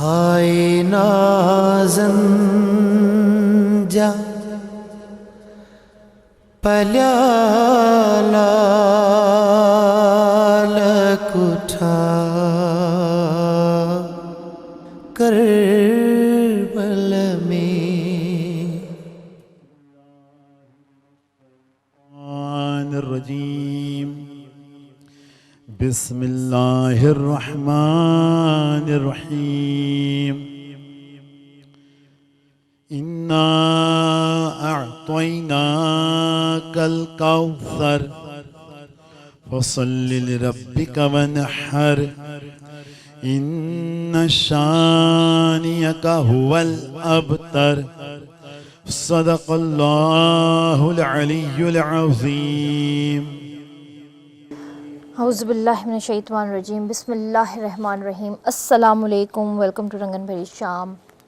ہائے نازن جا پلیالا لکٹھا کربل میں الرجیم بسم اللہ الرحمن الرحیم انا اعطیناک الکوثر فصل لربک ونحر ان شانئک هو الابتر صدق اللہ العلی العظیم اعوذ باللہ من الشیطان الرجیم بسم اللہ الرحمن الرحیم السلام علیکم ویلکم ٹو رنگن بھری شام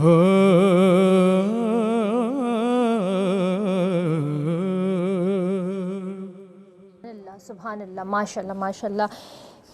ہو سبحان اللہ ماشاء اللہ ماشاء اللہ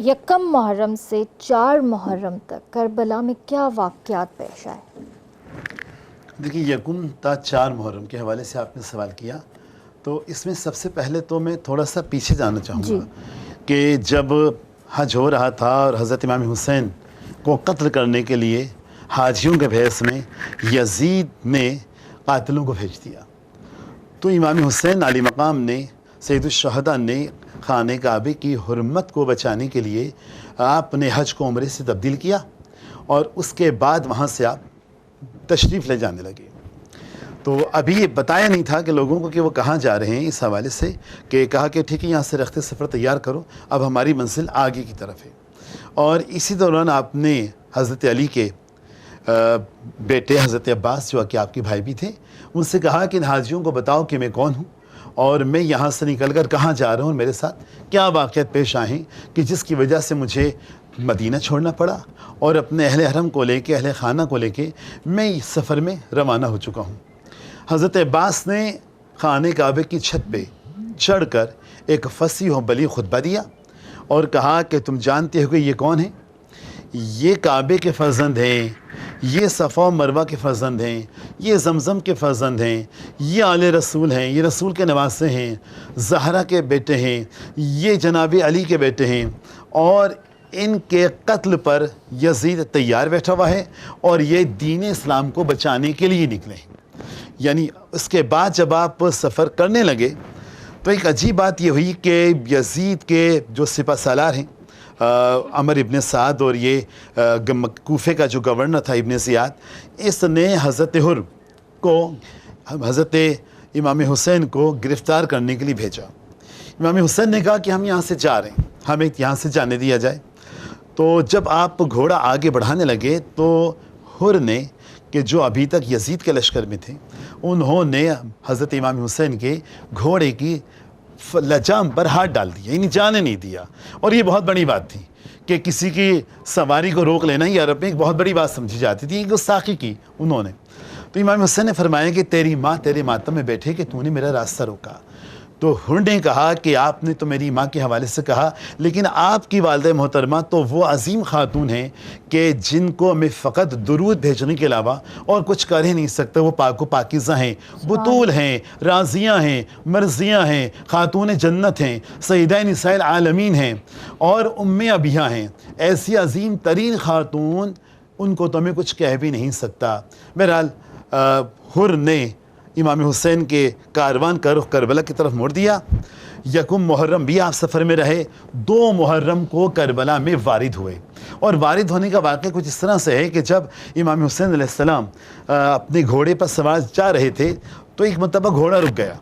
یکم محرم سے 4 محرم تک کربلا میں کیا واقعات پیش آئے؟ دیکھیے، یکم تا 4 محرم کے حوالے سے آپ نے سوال کیا، تو اس میں سب سے پہلے تو میں تھوڑا سا پیچھے جانا چاہوں گا کہ جب حج ہو رہا تھا اور حضرت امام حسین کو قتل کرنے کے لیے حاجیوں کے بھیس میں یزید نے قاتلوں کو بھیج دیا، تو امام حسین علی مقام نے، سید الشہداء نے خانہ کعبے کی حرمت کو بچانے کے لیے آپ نے حج کو عمرے سے تبدیل کیا، اور اس کے بعد وہاں سے آپ تشریف لے جانے لگے۔ تو ابھی یہ بتایا نہیں تھا کہ لوگوں کو کہ وہ کہاں جا رہے ہیں، اس حوالے سے کہ کہا کہ ٹھیک ہے یہاں سے رخت سفر تیار کرو، اب ہماری منزل آگے کی طرف ہے۔ اور اسی دوران آپ نے حضرت علی کے بیٹے حضرت عباس، جو کہ آپ کے بھائی بھی تھے، ان سے کہا کہ ان حاجیوں کو بتاؤ کہ میں کون ہوں اور میں یہاں سے نکل کر کہاں جا رہا ہوں، اور میرے ساتھ کیا واقعات پیش آئے ہیں کہ جس کی وجہ سے مجھے مدینہ چھوڑنا پڑا اور اپنے اہل حرم کو لے کے، اہل خانہ کو لے کے میں اس سفر میں روانہ ہو چکا ہوں۔ حضرت عباس نے خانہ کعبے کی چھت پہ چڑھ کر ایک فصیح و بلیغ خطبہ دیا اور کہا کہ تم جانتے ہو کہ یہ کون ہیں؟ یہ کعبے کے فرزند ہیں، یہ صفا و مروہ کے فرزند ہیں، یہ زمزم کے فرزند ہیں، یہ آل رسول ہیں، یہ رسول کے نواسے ہیں، زہرا کے بیٹے ہیں، یہ جناب علی کے بیٹے ہیں، اور ان کے قتل پر یزید تیار بیٹھا ہوا ہے اور یہ دین اسلام کو بچانے کے لیے نکلے ہیں۔ یعنی اس کے بعد جب آپ سفر کرنے لگے تو ایک عجیب بات یہ ہوئی کہ یزید کے جو سپہ سالار ہیں عمر ابن سعد، اور یہ کوفے کا جو گورنر تھا ابن زیاد، اس نے حضرت حر کو، حضرت امام حسین کو گرفتار کرنے کے لیے بھیجا۔ امام حسین نے کہا کہ ہم یہاں سے جا رہے ہیں، ہمیں یہاں سے جانے دیا جائے۔ تو جب آپ گھوڑا آگے بڑھانے لگے تو حر نے، کہ جو ابھی تک یزید کے لشکر میں تھے، انہوں نے حضرت امام حسین کے گھوڑے کی لجام پر ہاتھ ڈال دیا، یعنی جانے نہیں دیا۔ اور یہ بہت بڑی بات تھی کہ کسی کی سواری کو روک لینا یہ عرب میں ایک بہت بڑی بات سمجھی جاتی تھی، گستاخی کی انہوں نے۔ تو امام حسین نے فرمایا کہ تیری ماں تیرے ماتم میں بیٹھے کہ تو نے میرا راستہ روکا۔ تو حر نے کہا کہ آپ نے تو میری ماں کے حوالے سے کہا، لیکن آپ کی والدہ محترمہ تو وہ عظیم خاتون ہیں کہ جن کو میں فقط درود بھیجنے کے علاوہ اور کچھ کر ہی نہیں سکتا۔ وہ پاک و پاکیزہ ہیں، بطول ہیں، راضیہ ہیں، مرضیہ ہیں، خاتون جنت ہیں، سیدہ نساء العالمین ہیں اور ام ابیہ ہیں۔ ایسی عظیم ترین خاتون، ان کو تو میں کچھ کہہ بھی نہیں سکتا۔ بہرحال حر نے امام حسین کے کاروان کا رخ کربلا کی طرف موڑ دیا۔ یکم محرم بھی آپ سفر میں رہے، 2 محرم کو کربلا میں وارد ہوئے، اور وارد ہونے کا واقعہ کچھ اس طرح سے ہے کہ جب امام حسین علیہ السلام اپنے گھوڑے پر سوار جا رہے تھے تو ایک مرتبہ گھوڑا رک گیا۔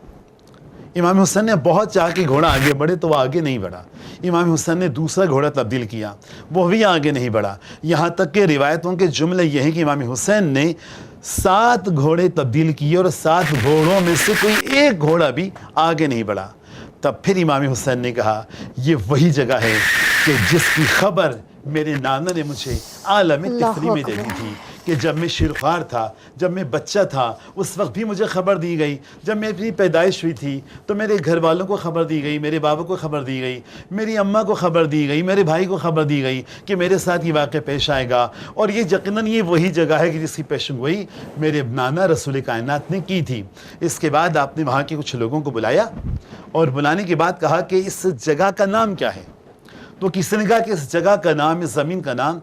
امام حسین نے بہت چاہ کہ گھوڑا آگے بڑھے تو وہ آگے نہیں بڑھا۔ امام حسین نے دوسرا گھوڑا تبدیل کیا، وہ بھی آگے نہیں بڑھا، یہاں تک کہ روایتوں کے جملے یہ ہیں کہ امام حسین نے 7 گھوڑے تبدیل کیے اور 7 گھوڑوں میں سے کوئی ایک گھوڑا بھی آگے نہیں بڑھا۔ تب پھر امام حسین نے کہا یہ وہی جگہ ہے کہ جس کی خبر میرے نانا نے مجھے عالم طفلی میں دے دی تھی، کہ جب میں شیرخوار تھا، جب میں بچہ تھا، اس وقت بھی مجھے خبر دی گئی۔ جب میری پیدائش ہوئی تھی تو میرے گھر والوں کو خبر دی گئی، میرے بابا کو خبر دی گئی، میری اماں کو خبر دی گئی، میرے بھائی کو خبر دی گئی کہ میرے ساتھ یہ واقعہ پیش آئے گا، اور یہ یقیناً یہ وہی جگہ ہے کہ جس کی پیشن گوئی میرے نانا رسول کائنات نے کی تھی۔ اس کے بعد آپ نے وہاں کے کچھ لوگوں کو بلایا اور بلانے کے بعد کہا کہ اس جگہ کا نام کیا ہے؟ تو کسی نے کہا کہ اس جگہ کا نام، اس زمین کا نام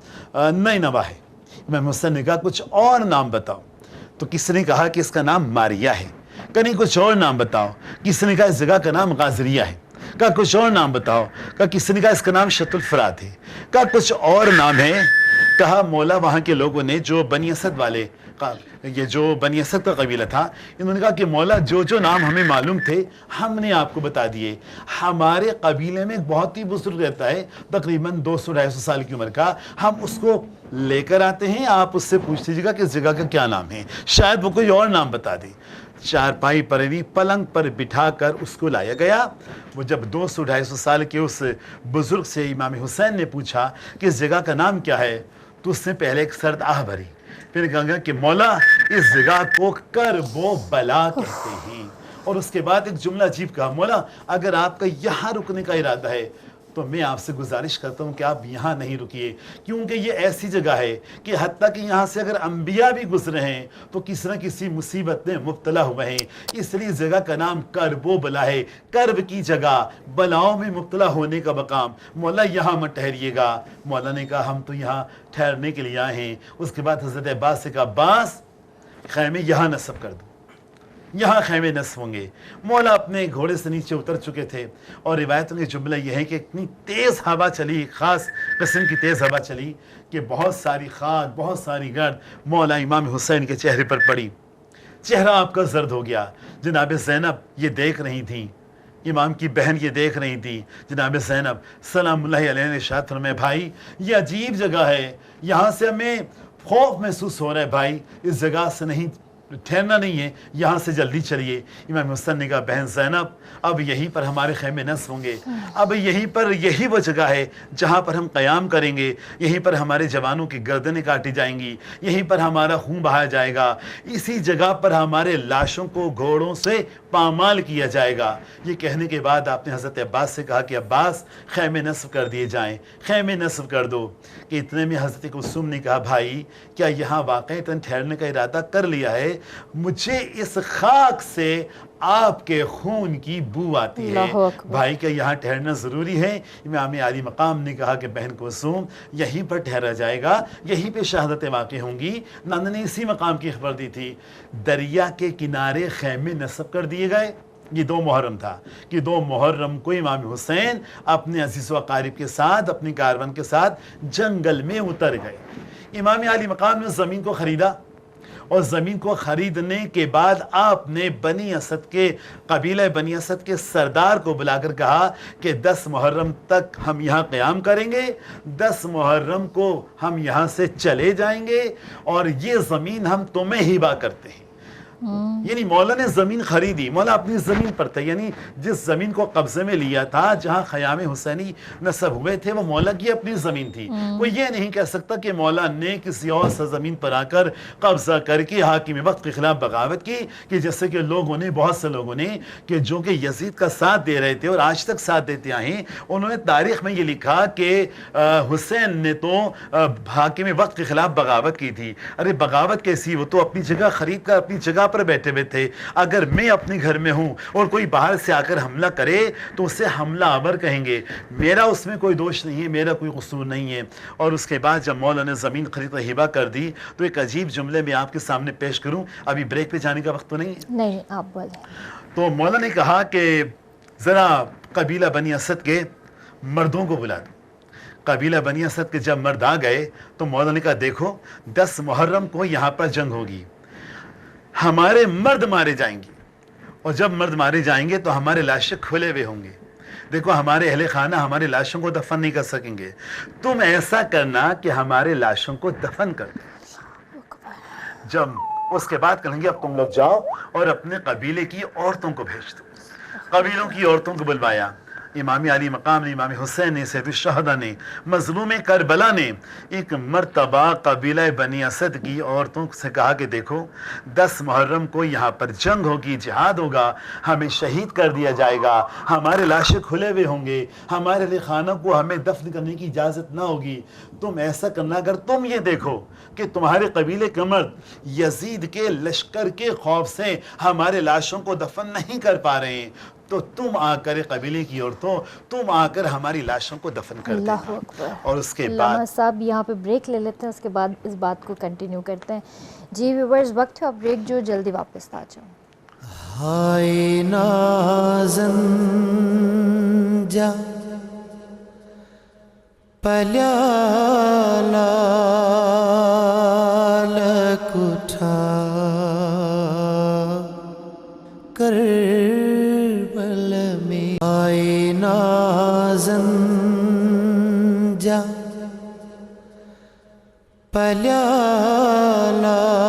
نینوا ہے۔ امام حسین نے کہا کچھ اور نام بتاؤ۔ تو کسی نے کہا کہ اس کا نام ماریہ ہے، کہیں کچھ اور نام بتاؤ۔ کسی نے کہا اس جگہ کا نام غازریہ ہے، کہا کچھ اور نام بتاؤ۔ کہا کسی نے کہا اس کا نام شط الفرات ہے، کہا کچھ اور نام ہے۔ کہا مولا وہاں کے لوگوں نے، جو بنی اسد والے، یہ جو بنی اسد کا قبیلہ تھا، انہوں نے کہا کہ مولا جو جو نام ہمیں معلوم تھے ہم نے آپ کو بتا دیے۔ ہمارے قبیلے میں ایک بہت ہی بزرگ رہتا ہے، تقریباً 200-250 سال کی عمر کا، ہم اس کو لے کر آتے ہیں، آپ اس سے پوچھ لیجیے گا کہ اس جگہ کا کیا نام ہے، شاید وہ کوئی اور نام بتا دے۔ چارپائی پر پلنگ پر بٹھا کر اس کو لایا گیا۔ وہ جب 200-250 سال کے اس بزرگ سے امام حسین نے پوچھا کہ اس جگہ کا نام کیا ہے، تو اس نے پہلے ایک سرد آہ بھری، پھر کہا کہ مولا اس جگہ کو کرب و بلا کہتے ہیں، اور اس کے بعد ایک جملہ عجیب کہا، مولا اگر آپ کا یہاں رکنے کا ارادہ ہے تو میں آپ سے گزارش کرتا ہوں کہ آپ یہاں نہیں رکیے، کیونکہ یہ ایسی جگہ ہے کہ حتیٰ کہ یہاں سے اگر انبیاء بھی گزرے ہیں تو کسی نہ کسی مصیبت میں مبتلا ہوئے ہیں، اس لیے اس جگہ کا نام کرب و بلا ہے، کرب کی جگہ، بلاؤں میں مبتلا ہونے کا مقام۔ مولا یہاں مت ٹھہریے گا۔ مولا نے کہا ہم تو یہاں ٹھہرنے کے لیے آئے ہیں۔ اس کے بعد حضرت عباس سے کہا عباس خیمے یہاں نصب کر دو، یہاں خیمے نصب ہوں گے۔ مولا اپنے گھوڑے سے نیچے اتر چکے تھے، اور روایتوں کے جملہ یہ ہے کہ اتنی تیز ہوا چلی، خاص قسم کی تیز ہوا چلی کہ بہت ساری خاک، بہت ساری گرد مولا امام حسین کے چہرے پر پڑی۔ چہرہ آپ کا زرد ہو گیا۔ جناب زینب یہ دیکھ رہی تھیں، امام کی بہن یہ دیکھ رہی تھی۔ جناب زینب سلام اللہ علیہ نے ارشاد فرمایا بھائی یہ عجیب جگہ ہے، یہاں سے ہمیں خوف محسوس ہو رہا ہے بھائی، اس جگہ سے نہیں ٹھہرنا نہیں ہے، یہاں سے جلدی چلیے۔ امام حسین نے کہا بہن زینب اب یہیں پر ہمارے خیمے نصب ہوں گے، اب یہی وہ جگہ ہے جہاں پر ہم قیام کریں گے، یہیں پر ہمارے جوانوں کی گردنیں کاٹی جائیں گی، یہیں پر ہمارا خون بہایا جائے گا، اسی جگہ پر ہمارے لاشوں کو گھوڑوں سے پامال کیا جائے گا۔ یہ کہنے کے بعد آپ نے حضرت عباس سے کہا کہ عباس خیمے نصب کر دیے جائیں، خیمے نصب کر دو۔ کہ اتنے میں حضرت کلثوم نے کہا بھائی کیا یہاں واقعی ٹھہرنے کا ارادہ کر لیا ہے؟ مجھے اس خاک سے آپ کے خون کی بو آتی ہے، بھائی کیا یہاں ٹھہرنا ضروری ہے؟ امام عالی مقام نے کہا کہ بہن کلثوم یہیں پر ٹھہرا جائے گا، یہیں پہ شہادتیں واقع ہوں گی۔ نانا نے اسی مقام کی خبر دی تھی۔ دریا کے کنارے خیمے نصب کر دیے گئے۔ یہ 2 محرم تھا کہ 2 محرم کو امام حسین اپنے عزیز و اقارب کے ساتھ، اپنی کاروان کے ساتھ جنگل میں اتر گئے۔ امام عالی مقام نے زمین کو خریدا، اور زمین کو خریدنے کے بعد آپ نے بنی اسد کے قبیلہ بنی اسد کے سردار کو بلا کر کہا کہ 10 محرم تک ہم یہاں قیام کریں گے، 10 محرم کو ہم یہاں سے چلے جائیں گے، اور یہ زمین ہم تمہیں ہبہ کرتے ہیں۔ یعنی مولا نے زمین خریدی، مولا اپنی زمین پر تھا، یعنی جس زمین کو قبضے میں لیا تھا جہاں خیام حسینی نصب ہوئے تھے وہ مولا کی اپنی زمین تھی۔ کوئی یہ نہیں کہہ سکتا کہ مولا نے کسی اور سرزمین پر آ کر قبضہ کر کے حاکم وقت کے خلاف بغاوت کی، کہ جیسے کہ لوگوں نے، بہت سے لوگوں نے کہ جو کہ یزید کا ساتھ دے رہے تھے اور آج تک ساتھ دیتے آئے ہیں، انہوں نے تاریخ میں یہ لکھا کہ حسین نے تو حاکم وقت کے خلاف بغاوت کی تھی۔ ارے بغاوت کیسی؟ وہ تو اپنی جگہ خرید کر اپنی جگہ پر بیٹھے ہوئے تھے۔ اگر میں اپنے گھر میں ہوں اور کوئی باہر سے آ کر حملہ کرے تو اسے حملہ آور کہیں گے، میرا اس میں کوئی دوش نہیں ہے، میرا کوئی قصور نہیں ہے۔ اور اس کے بعد جب مولا نے زمین خرید کر ہبہ کر دی تو ایک عجیب جملے میں آپ کے سامنے پیش کروں، ابھی بریک پہ جانے کا وقت تو نہیں ہے؟ نہیں آپ بولیں۔ تو مولا نے کہا کہ ذرا قبیلہ بنی اسد کے مردوں کو بلا دو۔ قبیلہ بنی اسد کے جب مرد آ گئے تو مولا نے کہا دیکھو 10 محرم کو یہاں پر جنگ ہوگی، ہمارے مرد مارے جائیں گے، اور جب مرد مارے جائیں گے تو ہمارے لاشیں کھلے ہوئے ہوں گے۔ دیکھو ہمارے اہل خانہ ہمارے لاشوں کو دفن نہیں کر سکیں گے، تم ایسا کرنا کہ ہمارے لاشوں کو دفن کر دو۔ جب اس کے بعد کہیں گے اب تم لوگ جاؤ اور اپنے قبیلے کی عورتوں کو بھیج دو۔ قبیلوں کی عورتوں کو بلوایا۔ امام علی مقام نے، امام حسین نے، سید الشہداء نے، مظلوم کربلا نے ایک مرتبہ قبیلہ بنی اسد کی عورتوں سے کہا کہ دیکھو 10 محرم کو یہاں پر جنگ ہوگی، جہاد ہوگا، ہمیں شہید کر دیا جائے گا، ہمارے لاشیں کھلے ہوئے ہوں گے، ہمارے اہل خانہ کو ہمیں دفن کرنے کی اجازت نہ ہوگی۔ تم ایسا کرنا، اگر تم یہ دیکھو کہ تمہارے قبیلے کے مرد یزید کے لشکر کے خوف سے ہمارے لاشوں کو دفن نہیں کر پا رہے ہیں تو تم آ کر قبیلے کی عورتوں، تم آ کر ہماری لاشوں کو دفن کر دینا۔ اللہ اکبر۔ اور اس کے علامہ بعد صاحب یہاں پہ بریک لے لیتے ہیں، اس کے بعد اس بات کو کنٹینیو کرتے ہیں۔ جی ویورز وقت ہے اب بریک جو، جلدی واپس آ جاؤں۔ ہائے نازن جا پلیا لال کٹھا کربل میں، ہائے نازن جا پلیا لال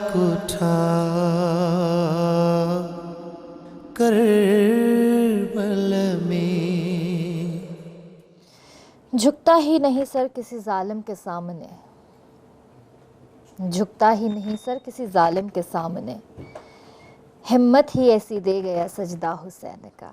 کٹھا کربل میں۔ جھکتا ہی نہیں سر کسی ظالم کے سامنے، جھکتا ہی نہیں سر کسی ظالم کے سامنے، ہمت ہی ایسی دے گیا سجدہ حسین کا۔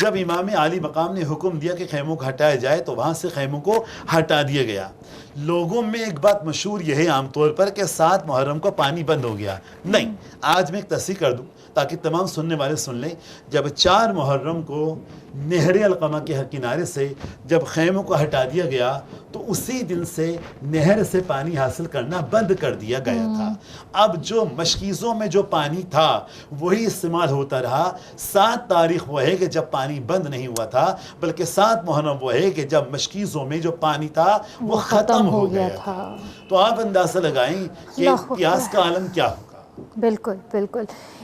جب امام عالی مقام نے حکم دیا کہ خیموں کو ہٹایا جائے تو وہاں سے خیموں کو ہٹا دیا گیا. لوگوں میں ایک بات مشہور یہ ہے عام طور پر کہ 7 محرم کو پانی بند ہو گیا. نہیں، آج میں ایک تصحیح کر دوں تاکہ تمام سننے والے سن لیں. جب 4 محرم کو نہر القمہ کے کنارے سے جب خیموں کو ہٹا دیا گیا تو اسی دن سے نہر سے پانی حاصل کرنا بند کر دیا گیا تھا. اب جو مشکیزوں میں جو پانی تھا وہی استعمال ہوتا رہا. 7 تاریخ وہ ہے کہ جب پانی بند نہیں ہوا تھا، بلکہ 7 محرم وہ ہے کہ جب مشکیزوں میں جو پانی تھا وہ ختم ہو گیا تھا. تو آپ اندازہ لگائیں کہ پیاس کا عالم کیا ہوگا. بالکل بالکل.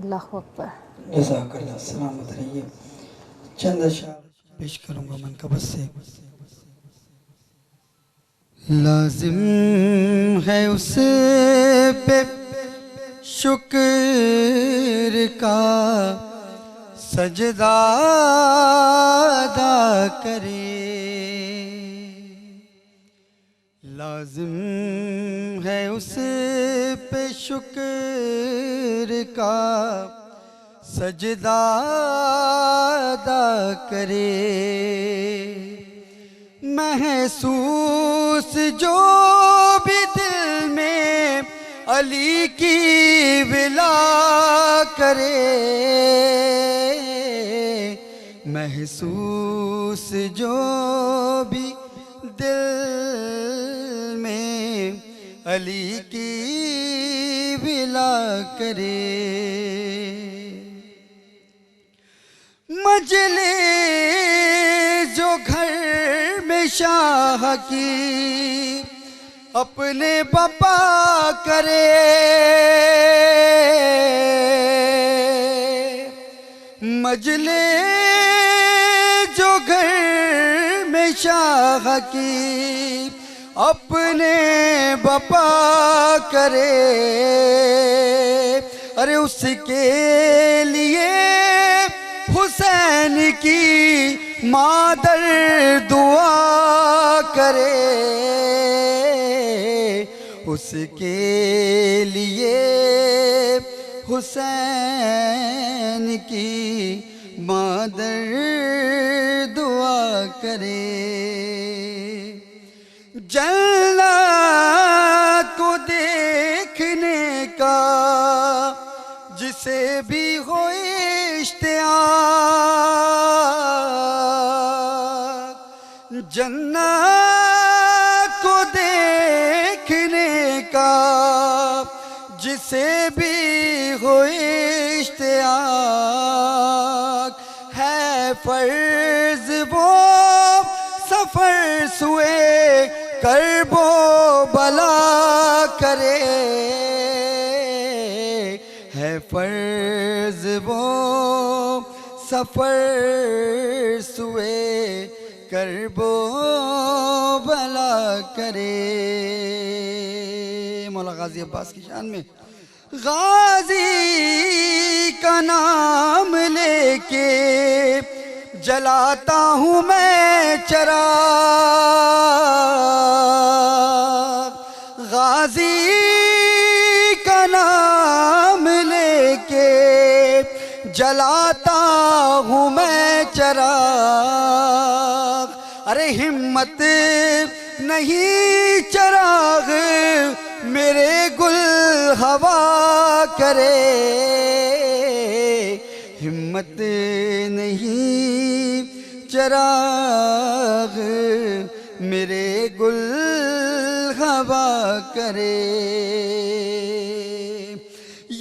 اللہ اکبر. جزاک اللہ. سلامت رہیے. چند اشعار پیش کروں گا منقبت سے. لازم ہے اس پہ شکر کا سجدہ ادا کرے. لازم ہے اس پہ شکر کا سجدہ ادا کرے. محسوس جو بھی دل میں علی کی ولا کرے. محسوس جو بھی دل میں علی کی ولا کرے. مجلس جو گھر میں شاہ کی اپنے بپا کرے. مجلس جو گھر میں شاہ کی اپنے بپا کرے. ارے اس کے لیے حسین کی مادر دعا کرے. اس کے لیے حسین کی مادر دعا کرے. جنت کو دیکھنے کا جسے بھی ہو اشتیاق، جنت کو دیکھنے کا جسے بھی ہو اشتیاق، ہے فرض وہ سفر سوئے کرب و بلا کرے. ہے فرض وہ سفر سوئے کرب و بلا کرے. مولا غازی عباس کی شان میں غازی کا نام لے کے جلاتا ہوں میں چراغ. غازی کا نام لے کے جلاتا ہوں میں چراغ. ارے ہمت نہیں چراغ میرے گل ہوا کرے. ہمت نہیں چراغ میرے گل ہوا کرے.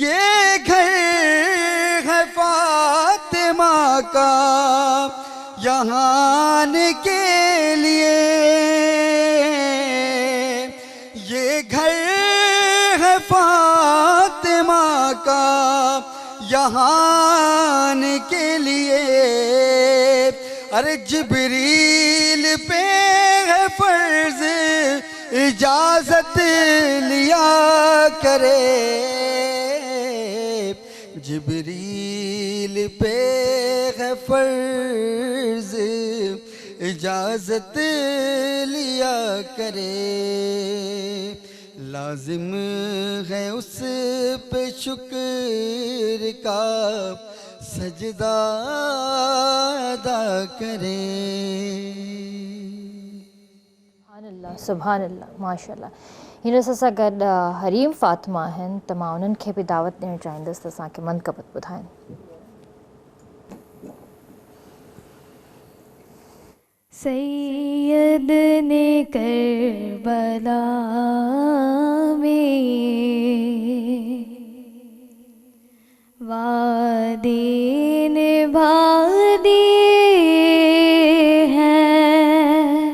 یہ گھر ہے فاطمہ کا یہاں آنے کے لیے. یہ گھر ہے فاطمہ کا یہاں آنے کے لیے. ارے جبریل پہ ہے فرض اجازت لیا کرے. جبریل پہ ہے فرض اجازت لیا کرے. لازم ہے اس پہ شکر کا سجدہ ادا کریں. سبحان اللہ ماشاء اللہ. ہن سا گڈ حریم فاطمہ ہیں تما انہن کے بھی دعوت دین چاہندس تو اساں کے منقبت بدھائیں. سید نے کربلا میں وعدے نبھا دیے ہیں.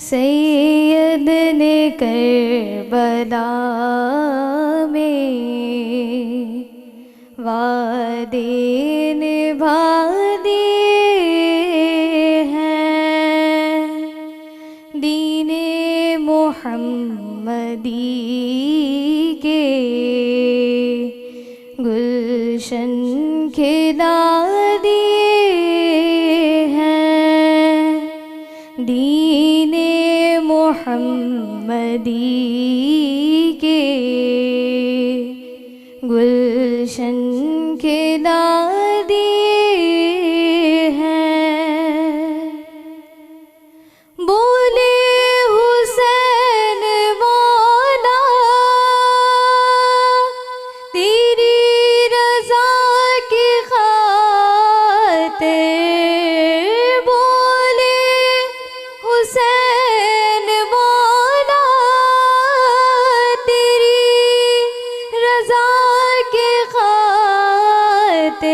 سید نے کربلا میں وعدے نبھا دیے ہیں. دین محمدی کے گلشن کھلا دیے ہیں. دین محمدی کے گلشن کھلا دیے ہیں. بولے حسین مولا تیری رضا کی خاطر. بولے حسین مولا تیری رضا کی خاطر.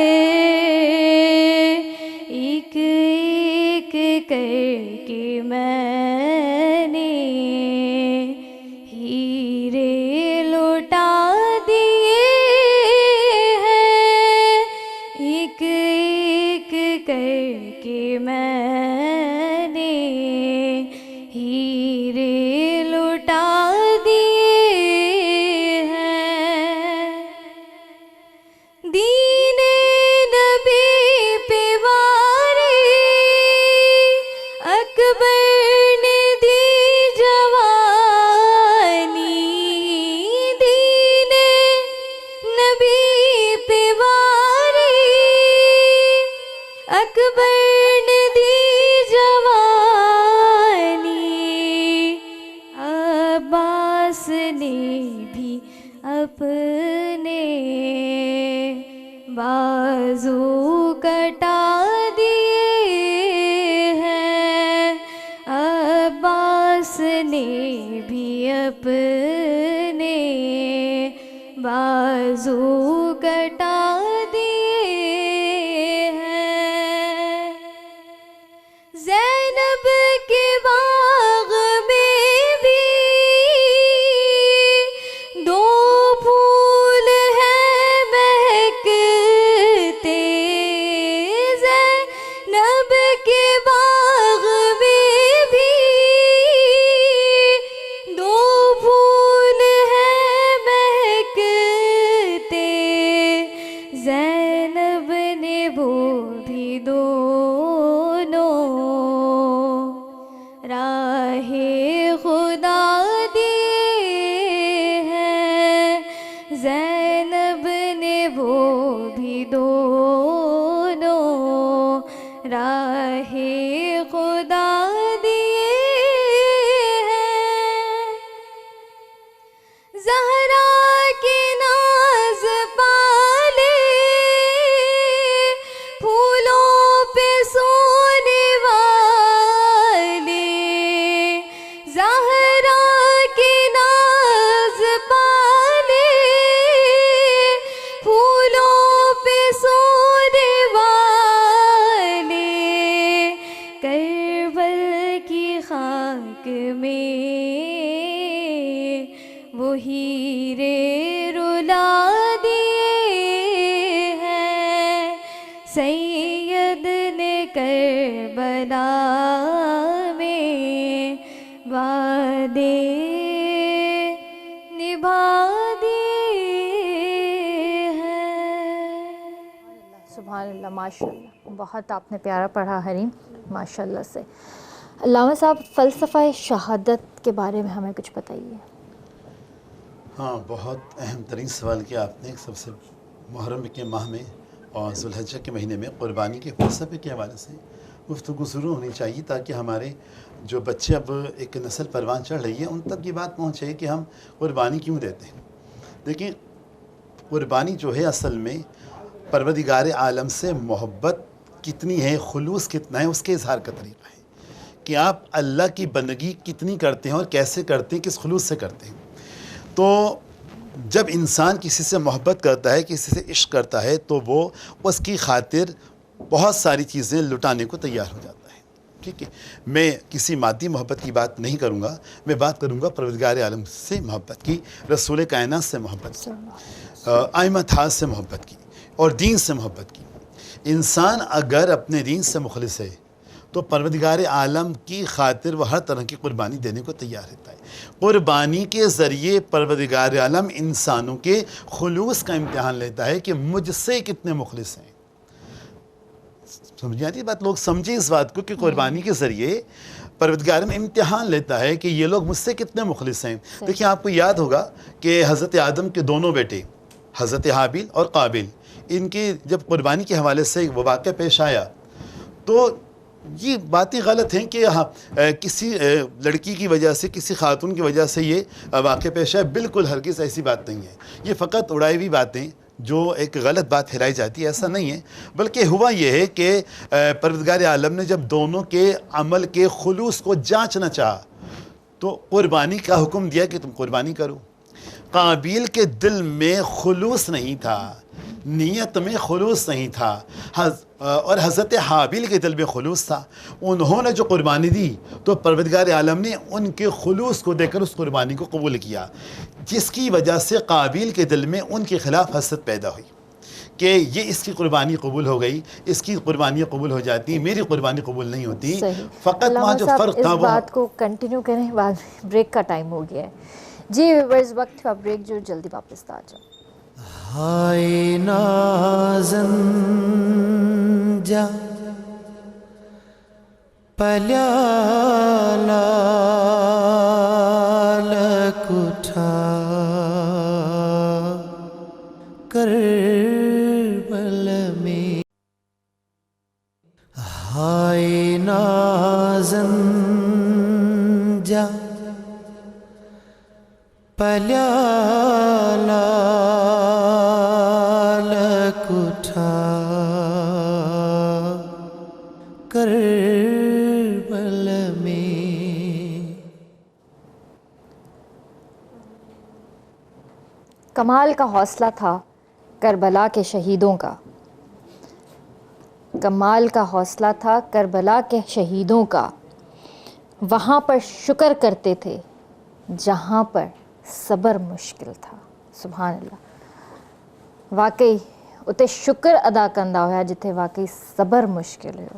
ایک ایک کر کے میں نے ہیرے لوٹا دیے ہیں. ایک ایک کر کے میں نے ہیرے لوٹا دیے ہیں. دین نبی پہ واری اکبر نے دی جوانی. دین نبی پہ واری اکبر نے دی جوانی. عباس نے بھی اپنے بازو کٹا دیے ہیں. عباس نے بھی اپنے بازو کٹا دیے ہیں. زینب کے باغ میں بھی دو پھول ہیں مہکتے. زینب کے باغ میں بھی دو پھول ہیں مہکتے. زینب نے وہ بھی دونوں راہ خدا دیے ہیں. زینب نے وہ بھی دونوں راہ خدا دیے ہیں. زہرا کے ناز پالے پھولوں پہ سونے والے. زہرا کے ناز پالے پھولوں پہ سونے والے. کربل کی خاک میں وہ ہیرے رلا دیے ہیں. سید نے کربلا میں وعدے نبھا دیے ہیں. سبحان اللہ ماشاء اللہ. بہت آپ نے پیارا پڑھا حریم ماشاء اللہ سے. علامہ صاحب فلسفہ شہادت کے بارے میں ہمیں کچھ بتائیے. ہاں، بہت اہم ترین سوال کیا آپ نے. سب سے محرم کے ماہ میں اور ذوالحجہ کے مہینے میں قربانی کے فلسفے کے حوالے سے گفتگو ضرور ہونی چاہیے، تاکہ ہمارے جو بچے اب ایک نسل پروان چڑھ رہی ہے ان تک یہ بات پہنچے کہ ہم قربانی کیوں دیتے ہیں. دیکھیں، قربانی جو ہے اصل میں پروردگار عالم سے محبت کتنی ہے، خلوص کتنا ہے، اس کے اظہار کا طریقہ ہے کہ آپ اللہ کی بندگی کتنی کرتے ہیں اور کیسے کرتے ہیں، کس خلوص سے کرتے ہیں. تو جب انسان کسی سے محبت کرتا ہے، کسی سے عشق کرتا ہے، تو وہ اس کی خاطر بہت ساری چیزیں لٹانے کو تیار ہو جاتا ہے. ٹھیک ہے، میں کسی مادی محبت کی بات نہیں کروں گا، میں بات کروں گا پروردگار عالم سے محبت کی، رسول کائنات سے محبت کی، ائمہ حاض سے محبت کی، اور دین سے محبت کی. انسان اگر اپنے دین سے مخلص ہے تو پروردگار عالم کی خاطر وہ ہر طرح کی قربانی دینے کو تیار رہتا ہے. قربانی کے ذریعے پروردگار عالم انسانوں کے خلوص کا امتحان لیتا ہے کہ مجھ سے کتنے مخلص ہیں. سمجھ آتی بات؟ لوگ سمجھیں اس بات کو کہ قربانی کے ذریعے پروردگار عالم امتحان لیتا ہے کہ یہ لوگ مجھ سے کتنے مخلص ہیں. دیکھیں، آپ کو یاد ہوگا کہ حضرت آدم کے دونوں بیٹے حضرت حابیل اور قابل، ان کی جب قربانی کے حوالے سے وہ واقعہ پیش آیا تو یہ باتیں غلط ہیں کہ کسی لڑکی کی وجہ سے، کسی خاتون کی وجہ سے یہ واقعہ پیش آیا. بالکل ہرگز ایسی بات نہیں ہے. یہ فقط اڑائی ہوئی باتیں جو ایک غلط بات پھیلائی جاتی ہے، ایسا نہیں ہے. بلکہ ہوا یہ ہے کہ پروردگار عالم نے جب دونوں کے عمل کے خلوص کو جانچنا چاہا تو قربانی کا حکم دیا کہ تم قربانی کرو. قابیل کے دل میں خلوص نہیں تھا، نیت میں خلوص نہیں تھا، اور حضرت حابیل کے دل میں خلوص تھا. انہوں نے جو قربانی دی تو پروردگار عالم نے ان کے خلوص کو دیکھ کر اس قربانی کو قبول کیا، جس کی وجہ سے قابیل کے دل میں ان کے خلاف حسد پیدا ہوئی کہ یہ اس کی قربانی قبول ہو گئی، اس کی قربانیاں قبول ہو جاتی، میری قربانی قبول نہیں ہوتی. فقط وہاں جو فرق تھا، اس بات کو کنٹینیو کریں، بعد بریک کا ٹائم ہو گیا ہے. جی ویورز، وقت کا بریک، جو جلدی واپس آ جاؤ. ہائے نازن جا پلیا لال کٹھا کربل میں. ہائے نازن جا پلیا لال کٹھا کربل میں. کمال کا حوصلہ تھا کربلا کے شہیدوں کا، کمال کا حوصلہ تھا کربلا کے شہیدوں کا. وہاں پر شکر کرتے تھے جہاں پر صبر مشکل تھا. سبحان اللہ. واقعی اتنے شکر ادا کندا ہوا جتھے واقعی صبر مشکل ہو.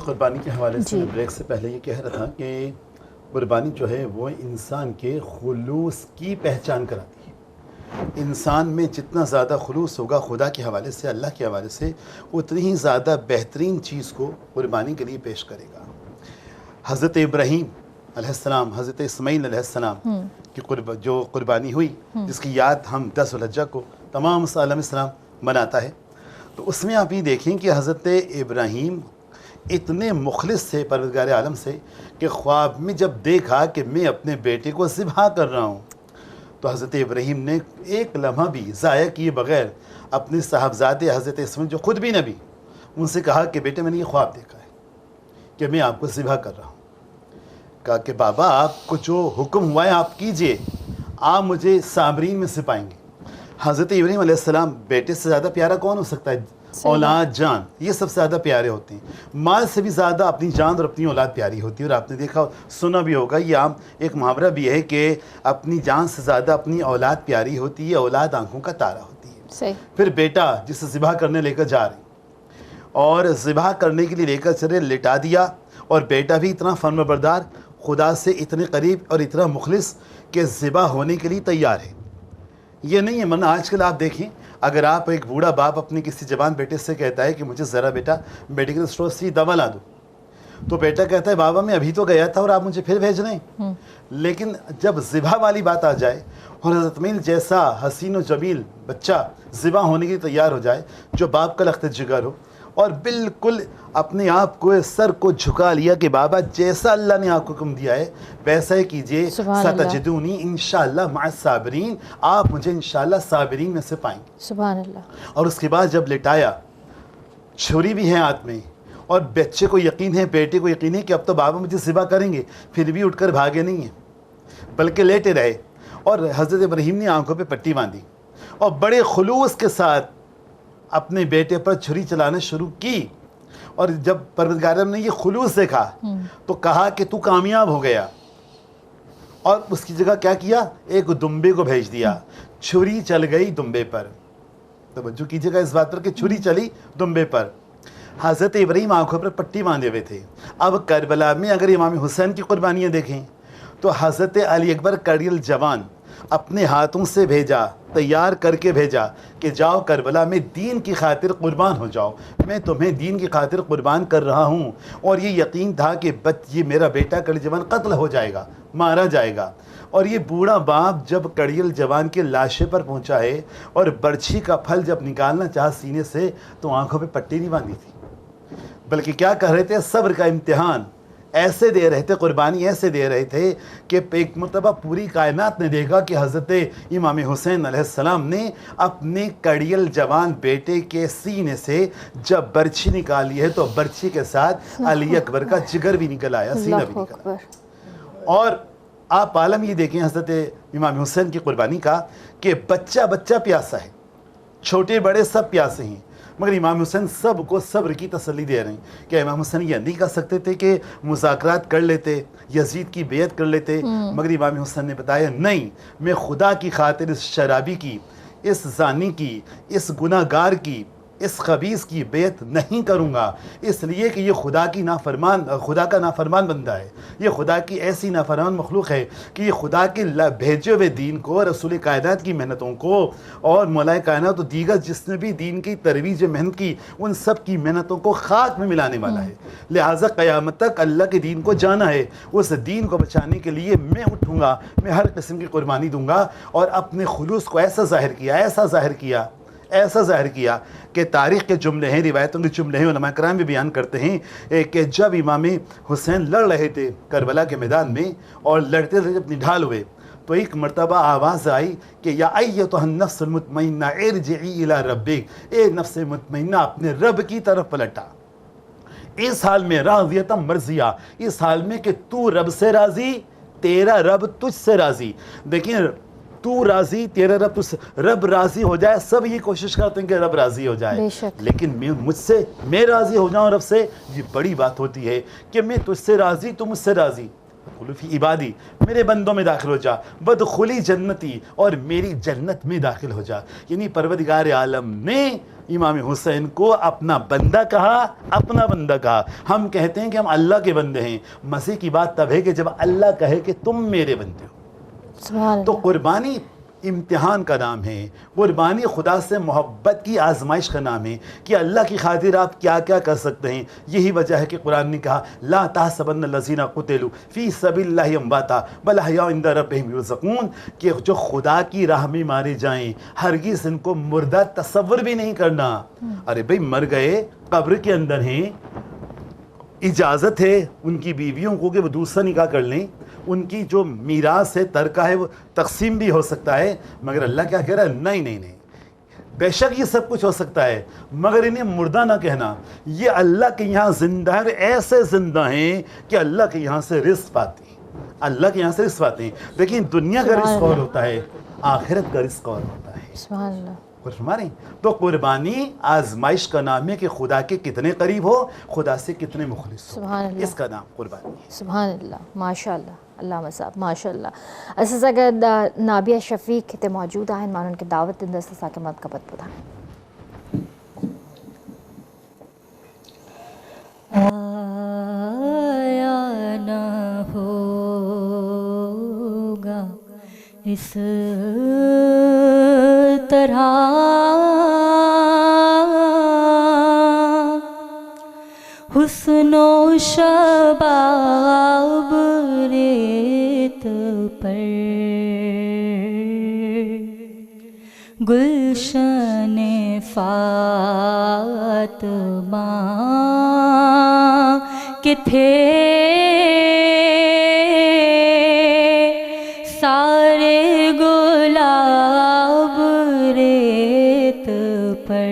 قربانی کے حوالے سے میں بریک سے پہلے یہ کہہ رہا تھا کہ قربانی جو ہے وہ انسان کے خلوص کی پہچان کراتی ہے. انسان میں جتنا زیادہ خلوص ہوگا خدا کے حوالے سے، اللہ کے حوالے سے، اتنی ہی زیادہ بہترین چیز کو قربانی کے لیے پیش کرے گا. حضرت ابراہیم علیہ السلام، حضرت اسماعیل علیہ السلام کی جو قربانی ہوئی، جس کی یاد ہم 10 ذوالحجہ کو تمام عالم اسلام مناتا ہے، تو اس میں آپ یہ دیکھیں کہ حضرت ابراہیم اتنے مخلص تھے پروردگار عالم سے کہ خواب میں جب دیکھا کہ میں اپنے بیٹے کو ذبح کر رہا ہوں، تو حضرت ابراہیم نے ایک لمحہ بھی ضائع کیے بغیر اپنے صاحبزادے حضرت اسماعیل جو خود بھی نبی، ان سے کہا کہ بیٹے میں نے یہ خواب دیکھا ہے کہ میں آپ کو ذبح کر رہا ہوں۔ کہا کہ بابا آپ کو جو حکم ہوا ہے آپ کیجئے، آپ مجھے صابرین میں سے پائیں گے۔ حضرت ابراہیم علیہ السلام بیٹے سے زیادہ پیارا کون ہو سکتا ہے؟ اولاد، جان، یہ سب سے زیادہ پیارے ہوتے ہیں۔ مال سے بھی زیادہ اپنی جان اور اپنی اولاد پیاری ہوتی ہے، اور آپ نے دیکھا سنا بھی ہوگا، یہ عام ایک محاورہ بھی ہے کہ اپنی جان سے زیادہ اپنی اولاد پیاری ہوتی ہے، اولاد آنکھوں کا تارا ہوتی ہے۔ صحیح۔ پھر بیٹا جسے ذبح کرنے لے کر جا رہے ہیں اور ذبح کرنے کے لیے لے کر چلے، لٹا دیا، اور بیٹا بھی اتنا فرمانبردار، خدا سے اتنے قریب اور اتنا مخلص کہ ذبح ہونے کے لیے تیار ہے۔ یہ نہیں ہے، ورنہ آج کل آپ دیکھیں، اگر آپ ایک بوڑھا باپ اپنے کسی جوان بیٹے سے کہتا ہے کہ مجھے ذرا بیٹا میڈیکل اسٹور سے دوا لا دو، تو بیٹا کہتا ہے بابا میں ابھی تو گیا تھا اور آپ مجھے پھر بھیج رہے ہیں۔ لیکن جب ذبح والی بات آ جائے اور حضرت اسماعیل جیسا حسین و جمیل بچہ ذبح ہونے کے لیے تیار ہو جائے، جو باپ کا لخت جگر ہو، اور بالکل اپنے آپ کو سر کو جھکا لیا کہ بابا جیسا اللہ نے آپ کو حکم دیا ہے ویسا ہی کیجئے، ستجدونی انشاءاللہ مع الصابرین، آپ مجھے انشاءاللہ صابرین میں سے پائیں گے۔ سبحان اللہ۔ اور اس کے بعد جب لٹایا، چھری بھی ہے ہاتھ میں، اور بچے کو یقین ہے، بیٹے کو یقین ہے کہ اب تو بابا مجھے ذبح کریں گے، پھر بھی اٹھ کر بھاگے نہیں ہیں بلکہ لیٹے رہے، اور حضرت ابراہیم نے آنکھوں پہ پٹی باندھی اور بڑے خلوص کے ساتھ اپنے بیٹے پر چھری چلانا شروع کی۔ اور جب پروردگار نے یہ خلوص دیکھا تو کہا کہ تو کامیاب ہو گیا، اور اس کی جگہ کیا کیا؟ ایک دمبے کو بھیج دیا، چھری چل گئی دمبے پر۔ توجہ کیجیے گا اس بات پر کہ چھری چلی دمبے پر۔ حضرت ابراہیم آنکھوں پر پٹی باندھے ہوئے تھے۔ اب کربلا میں اگر امام حسین کی قربانیاں دیکھیں تو حضرت علی اکبر کڑیل جوان اپنے ہاتھوں سے بھیجا، تیار کر کے بھیجا کہ جاؤ کربلا میں دین کی خاطر قربان ہو جاؤ، میں تمہیں دین کی خاطر قربان کر رہا ہوں۔ اور یہ یقین تھا کہ یہ میرا بیٹا کڑیل جوان قتل ہو جائے گا، مارا جائے گا۔ اور یہ بوڑھا باپ جب کڑیل جوان کے لاشے پر پہنچا ہے اور برچھی کا پھل جب نکالنا چاہا سینے سے، تو آنکھوں پہ پٹی نہیں باندھی تھی، بلکہ کیا کر رہے تھے؟ صبر کا امتحان ایسے دے رہے تھے، قربانی ایسے دے رہے تھے کہ ایک مرتبہ پوری کائنات نے دیکھا کہ حضرت امام حسین علیہ السلام نے اپنے کڑیل جوان بیٹے کے سینے سے جب برچھی نکالی ہے تو برچھی کے ساتھ علی اکبر کا جگر بھی نکل آیا، سینہ بھی نکل آیا۔ اور آپ عالم یہ دیکھیں حضرت امام حسین کی قربانی کا کہ بچہ بچہ پیاسا ہے، چھوٹے بڑے سب پیاسے ہیں، مگر امام حسین سب کو صبر کی تسلی دے رہے ہیں۔ کہ امام حسین یہ نہیں کہہ سکتے تھے کہ مذاکرات کر لیتے، یزید کی بیعت کر لیتے، مگر امام حسین نے بتایا نہیں، میں خدا کی خاطر اس شرابی کی، اس زانی کی، اس گناہ گار کی، اس خبیث کی بیعت نہیں کروں گا، اس لیے کہ یہ خدا کا نافرمان بندہ ہے، یہ خدا کی ایسی نافرمان مخلوق ہے کہ یہ خدا کے بھیجے ہوئے دین کو، رسول کائنات کی محنتوں کو، اور مولائے کائنات و دیگر جس نے بھی دین کی ترویج محنت کی، ان سب کی محنتوں کو خاک میں ملانے والا ہے۔ لہٰذا قیامت تک اللہ کے دین کو جانا ہے، اس دین کو بچانے کے لیے میں اٹھوں گا، میں ہر قسم کی قربانی دوں گا۔ اور اپنے خلوص کو ایسا ظاہر کیا کہ تاریخ کے جملے ہیں، روایتوں کے جملے ہیں، علماء کرام بھی بیان کرتے ہیں کہ جب امام حسین لڑ رہے تھے کربلا کے میدان میں، اور لڑتے لڑتے جب نڈھال ہوئے تو ایک مرتبہ آواز آئی کہ یا ایتھا النفس المطمئنہ ارجعی الی ربک، اے نفس مطمئنہ اپنے رب کی طرف پلٹا، اس حال میں راضیۃ مرضیہ، اس حال میں کہ تو رب سے راضی، تیرا رب تجھ سے راضی۔ دیکھیں، تو راضی، تیرا رب تجھ سے، رب راضی ہو جائے، سب یہ کوشش کرتے ہیں کہ رب راضی ہو جائے، لیکن میں راضی ہو جاؤں رب سے، یہ بڑی بات ہوتی ہے کہ میں تجھ سے راضی، تو مجھ سے راضی۔ فی عبادی، میرے بندوں میں داخل ہو جا، بدخلی جنتی، اور میری جنت میں داخل ہو جا۔ یعنی پروردگار عالم نے امام حسین کو اپنا بندہ کہا، اپنا بندہ کہا۔ ہم کہتے ہیں کہ ہم اللہ کے بندے ہیں، مسیح کی بات تب ہے کہ جب اللہ کہے کہ تم میرے بندے ہو۔ تو قربانی امتحان کا نام ہے، قربانی خدا سے محبت کی آزمائش کا نام ہے کہ اللہ کی خاطر آپ کیا کیا کر سکتے ہیں۔ یہی وجہ ہے کہ قرآن نے کہا لا تحسبن الذین قتلوا فی سبیل اللہ امواتا بل احیاء عند ربہم یرزقون، کہ جو خدا کی راہ میں مارے جائیں ہرگز ان کو مردہ تصور بھی نہیں کرنا۔ ارے بھئی مر گئے، قبر کے اندر ہیں، اجازت ہے ان کی بیویوں کو کہ وہ دوسرا نکاح کر لیں، ان کی جو میراث ہے ترکہ ہے وہ تقسیم بھی ہو سکتا ہے، مگر اللہ کیا کہہ رہا ہے؟ نہیں نہیں نہیں، بے شک یہ سب کچھ ہو سکتا ہے مگر انہیں مردہ نہ کہنا۔ یہ اللہ کے یہاں زندہ ہے، ایسے زندہ ہیں کہ اللہ کے یہاں سے رزق پاتے ہیں، اللہ کے یہاں سے رزق پاتے ہیں۔ لیکن دنیا کا رزق اور ہوتا ہے، آخرت کا رزق اور ہوتا ہے۔ سبحان اللہ۔ ہمارے تو قربانی آزمائش کا نام ہے کہ خدا کے کتنے قریب ہو، خدا سے کتنے مخلص ہو، سبحان اللہ، اس کا نام قربانی ہے۔ سبحان اللہ، ماشاء اللہ، علامہ صاحب ماشاء اللہ۔ اساس اگر نابیہ شفیق کتے موجود ہیں مانن کے دعوت دن دست ساکے مد کبت بدھائیں۔ آیا نہ ہوگا اس طرح حسن و شباب ریت پر گلشن فاطمہ کہ تھے سارے گلاب ریت پر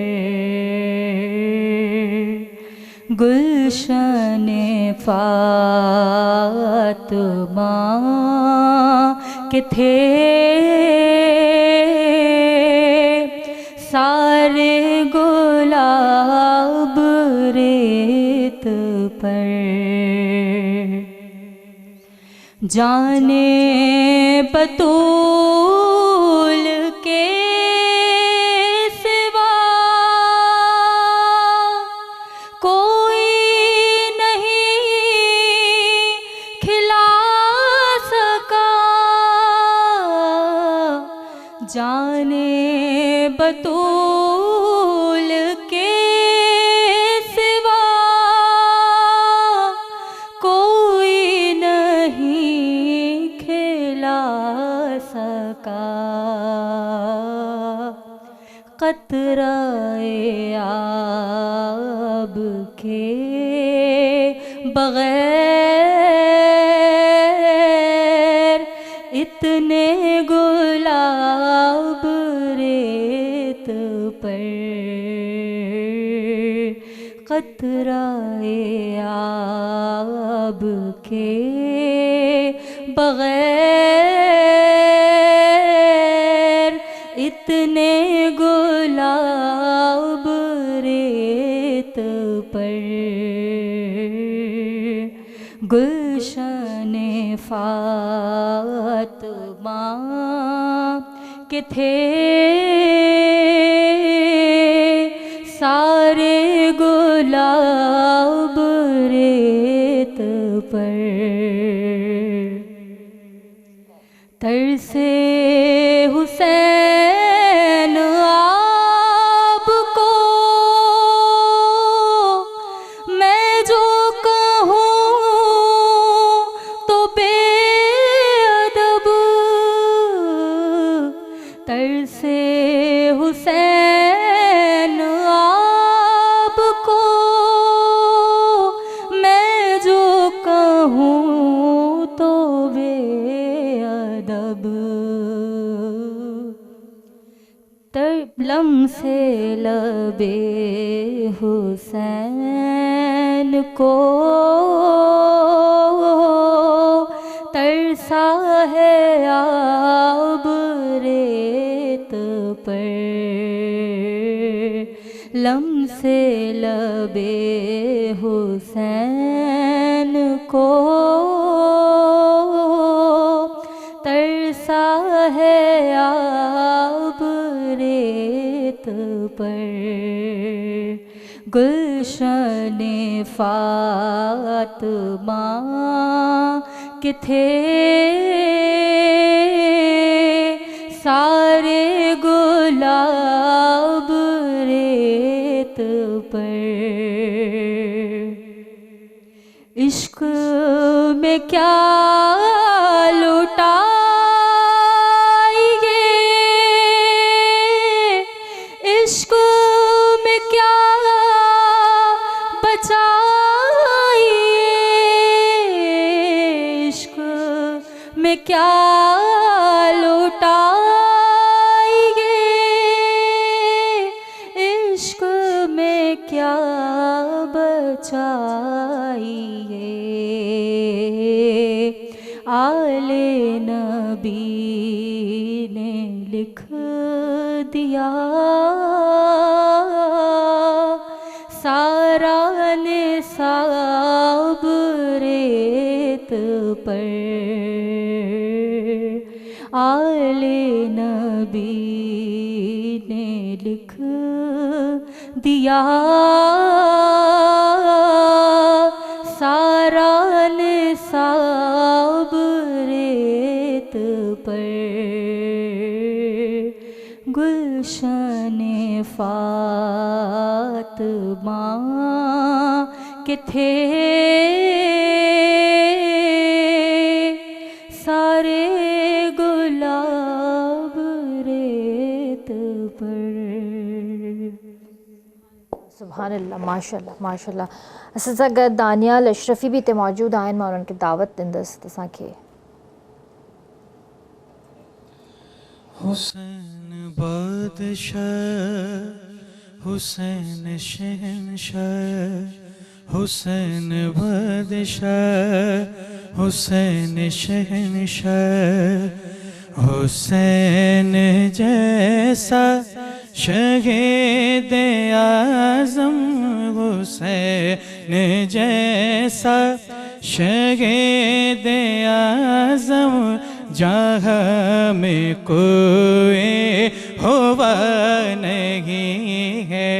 گلشن فاطمہ کہ تھے سارے گلاب ریت پر جانے بطول کے سوا کوئی نہیں کھلا سکا جانے بطول کے سوا کوئی نہیں کھلا سکا قطرہ آب کے بغیر اتنے گلاب ریت پر قطرہ آب کے بغیر اتنے گلاب ریت پر گلشن فاطمہ کہ تھے سارے گلاب ریت پر ترسے حسین آپ کو میں جو کہوں تو بے ادب ترسے حسین آپ کو میں جو کہوں تو بے ادب لم سے لبے حسین کو ترسا ہے آب ریت پر لم سے لبے حسین کو ترسا ہے آب ریت پر گلشن فاطمہ کہ تھے سارے گلاب ریت پر عشق میں کیا لٹائیں گے عشق میں کیا بچائیں عشق میں کیا لٹائیں گے عشق میں کیا بچائیں آل نبی نے لکھ دیا سارا نصاب ریت پر آل نبی نے لکھ دیا سارا نصاب ریت پر گلشن فاطمہ کے تھے سارے گلاب ریت پر. سبحان اللہ ماشاء اللہ ماشاء اللہ. اساتذہ دانیال اشرفی بھی تے موجود آئین مورن کی دعوت دندس تساں کے. حسین بادشاہ حسین شہنشاہ حسین بادشاہ حسین شہنشاہ حسین جیسا شہید اعظم حسین جیسا شہید اعظم جہاں میں کوئی ہوا نہیں ہے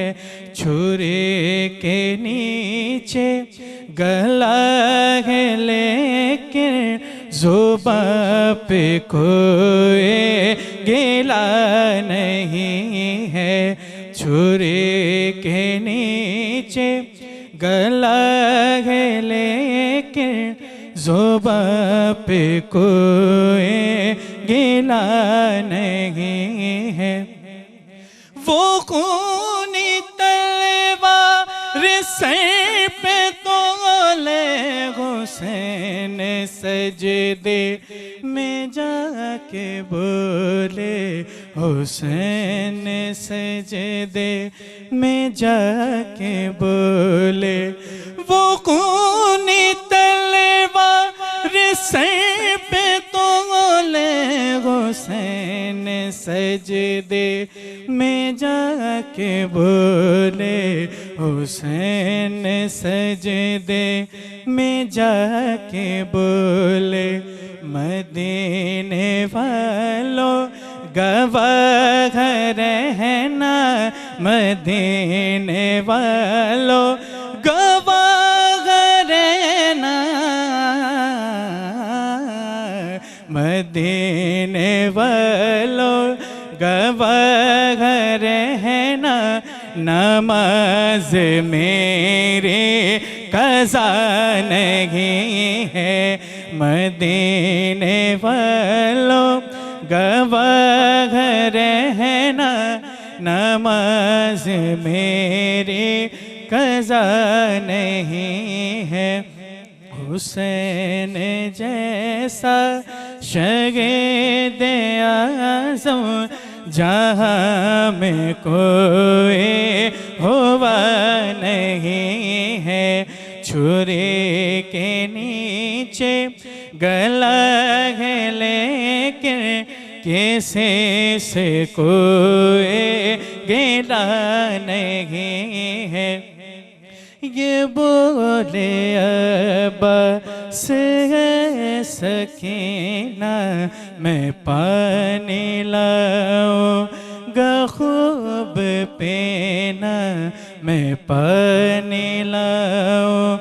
چھری کے نیچے گلا ہے لیکن زباں پہ کوئی گلا نہیں ہے چھری کے نیچے گلا ہے لیکن زباں پہ کوئی گلا نہیں ہے وہ خونی تلوار سر پہ تولے حسین سجدے میں جا کے بولے حسین سجدے میں جا کے بولے وہ خونی تلوار سر پہ تولے حسین سجدے میں جا کے بولے حسین سجدے میں جا کے بولے مدینے والوں گواہ رہنا مدینے والوں گواہ رہنا مدینے والوں گواہ رہنا نماز میری قضا نہیں ہے مدینے والوں گواہ رہنا نماز میری قضا نہیں ہے حسین جیسا شہید اعظم جہاں میں کوئی ہوا نہیں ہے چھری کے نیچے گلا ہے لیکن کسی سے کوئی گلا نہیں ہے یہ بولے عباس سکینہ میں پانی لاؤں گا خوب پینا میں پانی لاؤں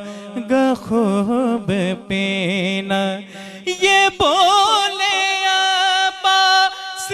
گا خوب پینا یہ بولے عباس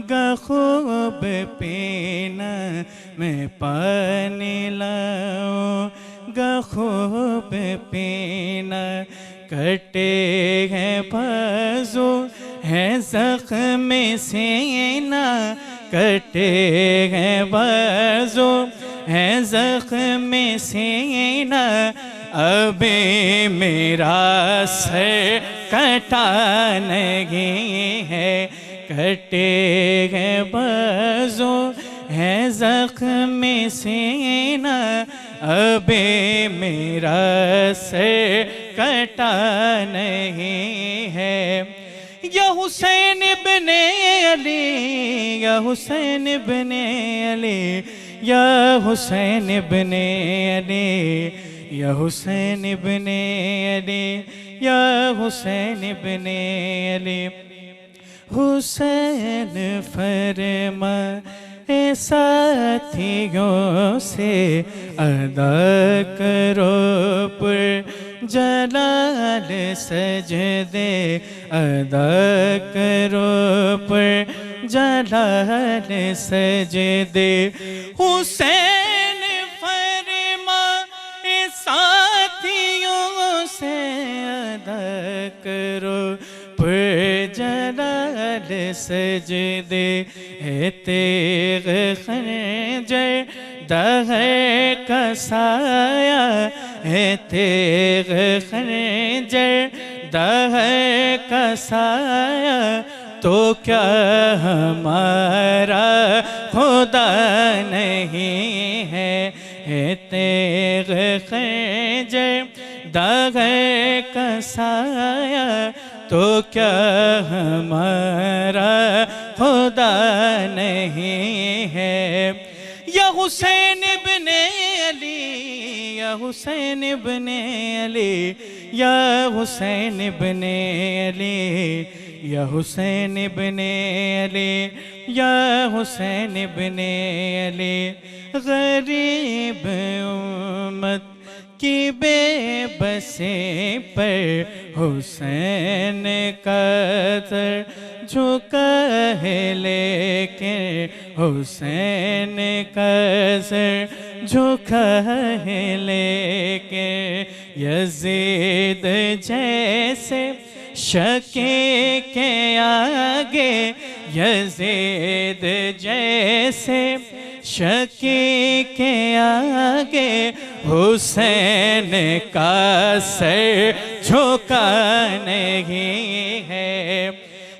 گا خوب پینا میں پانی لاؤں گا خوب پینا کٹے ہیں بازو ہے زخم سینہ کٹے ہیں بازو ہے زخم سینہ ابھی میرا سر کٹا نہیں ہے کٹے ہیں بازو ہے زخم سینہ ابھی میرا سر کٹا نہیں ہے یا حسین ابن علی یا حسین ابن علی یا حسین ابن علی یا حسین ابن علی یا حسین ابن علی حسین فرما ساتھیوں سے ادا کرو پر جلال سجدے ادا کرو پر جلال سجدے حسین فرما ساتھیوں سے ادا کرو پر جلال سجدے ہے تیغ خنجر دہر کا سایہ ہے تیغ خنجر دہر کا سایہ تو کیا ہمارا خدا نہیں ہے تیغ خنجر دہر کا سایہ تو کیا ہمارا خدا نہیں ہے یا حسین ابن علی یا حسین ابن علی یا حسین ابن علی یا حسین ابن علی یا حسین ابن علی غریب امت کی بے بسی پر حسین کا سر جھکا ہے لیکن حسین کا سر جھکا ہے لیکن یزید جیسے شکی کے آگے یزید جیسے شکی کے آگے حسین کا سر جھکا نہیں ہے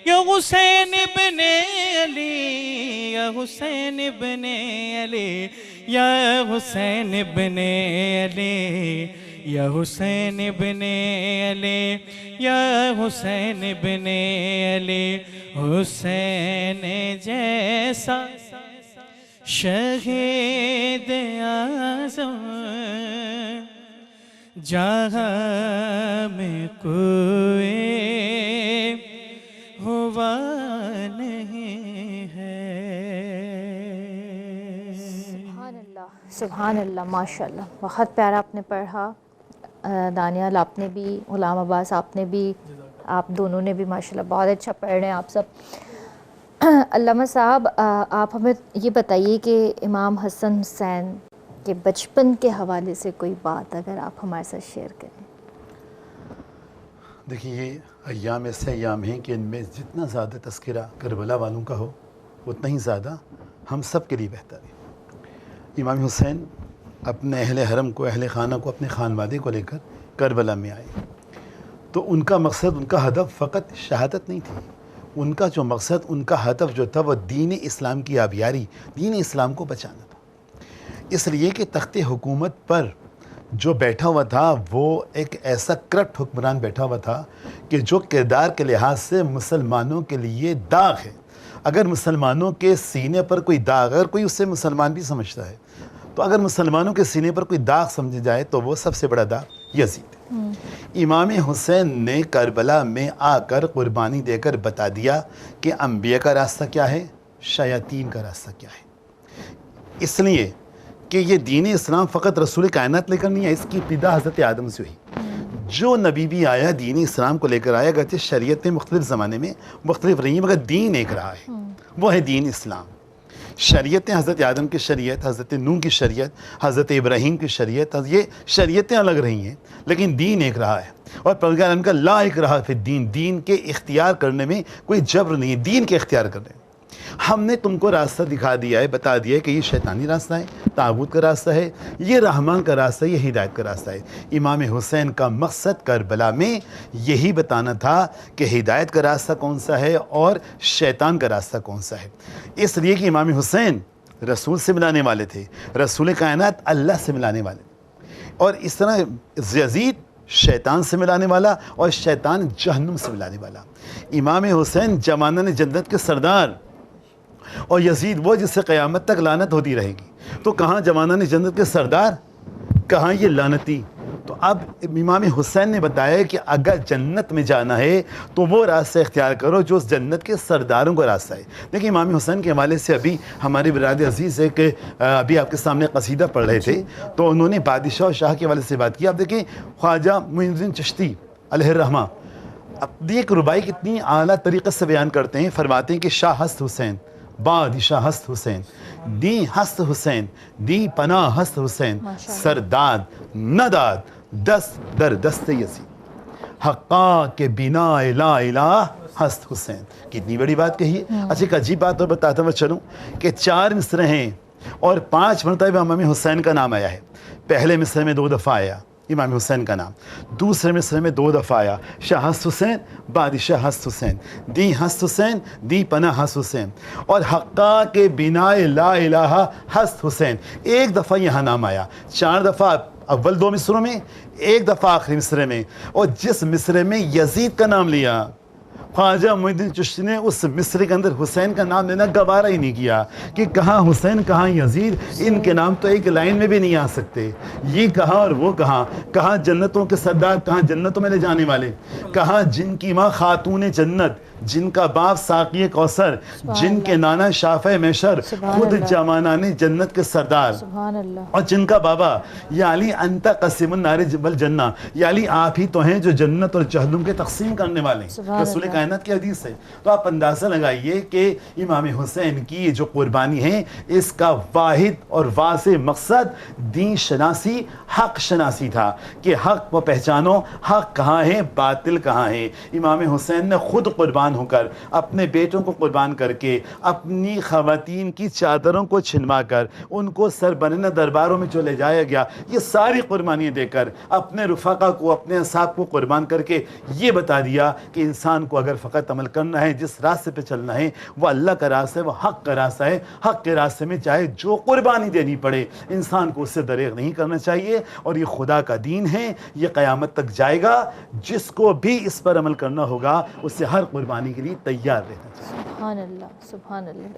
یا حسین ابن علی یا حسین ابن علی یا حسین ابن علی یا حسین ابن علی یا حسین ابن علی حسین جیسا شہید اعظم جہاں میں کوئی ہوا نہیں ہے سبحان اللہ ماشاء اللہ بہت پیارا آپ نے پڑھا دانیال آپ نے بھی غلام عباس آپ نے بھی آپ دونوں نے بھی ماشاءاللہ بہت اچھا پڑھ رہے ہیں آپ سب علامہ صاحب آپ ہمیں یہ بتائیے کہ امام حسن حسین کے بچپن کے حوالے سے کوئی بات اگر آپ ہمارے ساتھ شیئر کریں دیکھیے یہ ایام ایسے ایام ہیں کہ ان میں جتنا زیادہ تذکرہ کربلا والوں کا ہو اتنا ہی زیادہ ہم سب کے لیے بہتر ہے امام حسین اپنے اہل حرم کو اہل خانہ کو اپنے خانوادے کو لے کر کربلا میں آئے تو ان کا مقصد ان کا ہدف فقط شہادت نہیں تھی ان کا جو مقصد ان کا ہدف جو تھا وہ دین اسلام کی آبیاری دین اسلام کو بچانا تھا اس لیے کہ تخت حکومت پر جو بیٹھا ہوا تھا وہ ایک ایسا کرپٹ حکمران بیٹھا ہوا تھا کہ جو کردار کے لحاظ سے مسلمانوں کے لیے داغ ہے اگر مسلمانوں کے سینے پر کوئی داغ اگر کوئی اسے مسلمان بھی سمجھتا ہے تو اگر مسلمانوں کے سینے پر کوئی داغ سمجھا جائے تو وہ سب سے بڑا داغ یزید ہے امام حسین نے کربلا میں آ کر قربانی دے کر بتا دیا کہ انبیاء کا راستہ کیا ہے شیاطین کا راستہ کیا ہے اس لیے کہ یہ دین اسلام فقط رسول کائنات لے کر نہیں ہے اس کی ابتدا حضرت آدم سے ہوئی جو نبی بھی آیا دین اسلام کو لے کر آیا، اگرچہ شریعتیں مختلف زمانے میں مختلف رہی ہیں مگر دین ایک رہا ہے، وہ ہے دین اسلام۔ شریعتیں حضرت آدم کی شریعت، حضرت نوح کی شریعت، حضرت ابراہیم کی شریعت، یہ شریعتیں الگ رہی ہیں لیکن دین ایک رہا ہے۔ اور پروردگار عالم کا لا اکراہ فی الدین، دین کے اختیار کرنے میں کوئی جبر نہیں ہے، دین کے اختیار کرنے میں۔ ہم نے تم کو راستہ دکھا دیا ہے، بتا دیا ہے کہ یہ شیطانی راستہ ہے، طاغوت کا راستہ ہے، یہ رحمان کا راستہ ہے، یہ ہدایت کا راستہ ہے۔ امام حسین کا مقصد کربلا میں یہی بتانا تھا کہ ہدایت کا راستہ کون سا ہے اور شیطان کا راستہ کون سا ہے۔ اس لیے کہ امام حسین رسول سے ملانے والے تھے، رسول کائنات اللہ سے ملانے والے، اور اس طرح یزید شیطان سے ملانے والا اور شیطان جہنم سے ملانے والا۔ امام حسین جمانہ جنت کے سردار اور یزید وہ جس سے قیامت تک لعنت ہوتی رہے گی، تو کہاں جمانہ جنت کے سردار، کہاں یہ لعنتی۔ تو اب امام حسین نے بتایا کہ اگر جنت میں جانا ہے تو وہ راستہ اختیار کرو جو اس جنت کے سرداروں کا راستہ ہے۔ دیکھیں امام حسین کے حوالے سے ابھی ہمارے برادر عزیز ایک ابھی آپ کے سامنے قصیدہ پڑھ رہے تھے تو انہوں نے بادشاہ اور شاہ کے حوالے سے بات کی۔ اب دیکھیں خواجہ معین الدین چشتی علیہ الرحمہ اپنی ایک ربائی کتنی اعلیٰ طریقے سے بیان کرتے ہیں، فرماتے ہیں کہ شاہ ہست حسین، بادشاہ ہست حسین، دی ہست حسین، دی پناہ ہست حسین، سرداد نداد دست در دست یزید، حقا کے بنا لا الہ ہست حسین۔ کتنی بڑی بات کہی ہے۔ اچھا ایک عجیب بات اور بتاتا ہوں چلوں کہ 4 مصرے ہیں اور 5 مرتبہ امام حسین کا نام آیا ہے۔ پہلے مصرے میں 2 دفعہ آیا امام حسین کا نام، دوسرے مصرے میں 2 دفعہ آیا شاہ ہست حسین، بادشاہ ہست حسین، دی ہست حسین، دی پناہ ہست حسین، اور حقا کے بنا لا الہ ہست حسین 1 دفعہ یہاں نام آیا۔ 4 دفعہ اول 2 مصروں میں، 1 دفعہ آخری مصرے میں، اور جس مصرے میں یزید کا نام لیا خواجہ معین الدین چشتی نے اس مصرے کے اندر حسین کا نام لینا گوارا ہی نہیں کیا کہ کہاں حسین کہاں یزید، ان کے نام تو ایک لائن میں بھی نہیں آ سکتے، یہ کہاں اور وہ کہاں، کہاں جنتوں کے سردار، کہاں جنتوں میں لے جانے والے، کہاں جن کی ماں خاتون جنت، جن کا باپ ساقی کوثر، جن کے نانا شافع محشر، خود جمانان جنت کے سردار، سبحان اللہ، اور جن کا بابا یا علی انت قسم النار والجنہ، یا علی آپ ہی تو ہیں جو جنت اور جہنم کے تقسیم کرنے والے ہیں، رسول کائنات کی حدیث ہے۔ تو آپ اندازہ لگائیے کہ امام حسین کی جو قربانی ہے اس کا واحد اور واضح مقصد دین شناسی، حق شناسی تھا کہ حق کو پہچانو، حق کہاں ہے، باطل کہاں ہے۔ امام حسین نے خود قربان ہو کر، اپنے بیٹوں کو قربان کر کے، اپنی خواتین کی چادروں کو چھنوا کر، ان کو سربنہ درباروں میں جو لے جایا گیا، یہ ساری قربانیاں دے کر، اپنے رفقا کو، اپنے اصحاب کو قربان کر کے یہ بتا دیا کہ انسان کو اگر فقط عمل کرنا ہے، جس راستے پہ چلنا ہے وہ اللہ کا راستہ ہے، وہ حق کا راستہ ہے، حق کے راستے میں چاہے جو قربانی دینی پڑے انسان کو اس سے دریغ نہیں کرنا چاہیے، اور یہ خدا کا دین ہے، یہ قیامت تک جائے گا، جس کو بھی اس پر عمل کرنا ہوگا اس سے ہر قربانی کے لیے تیار رہنا چاہیے۔ سبحان اللہ، سبحان اللہ۔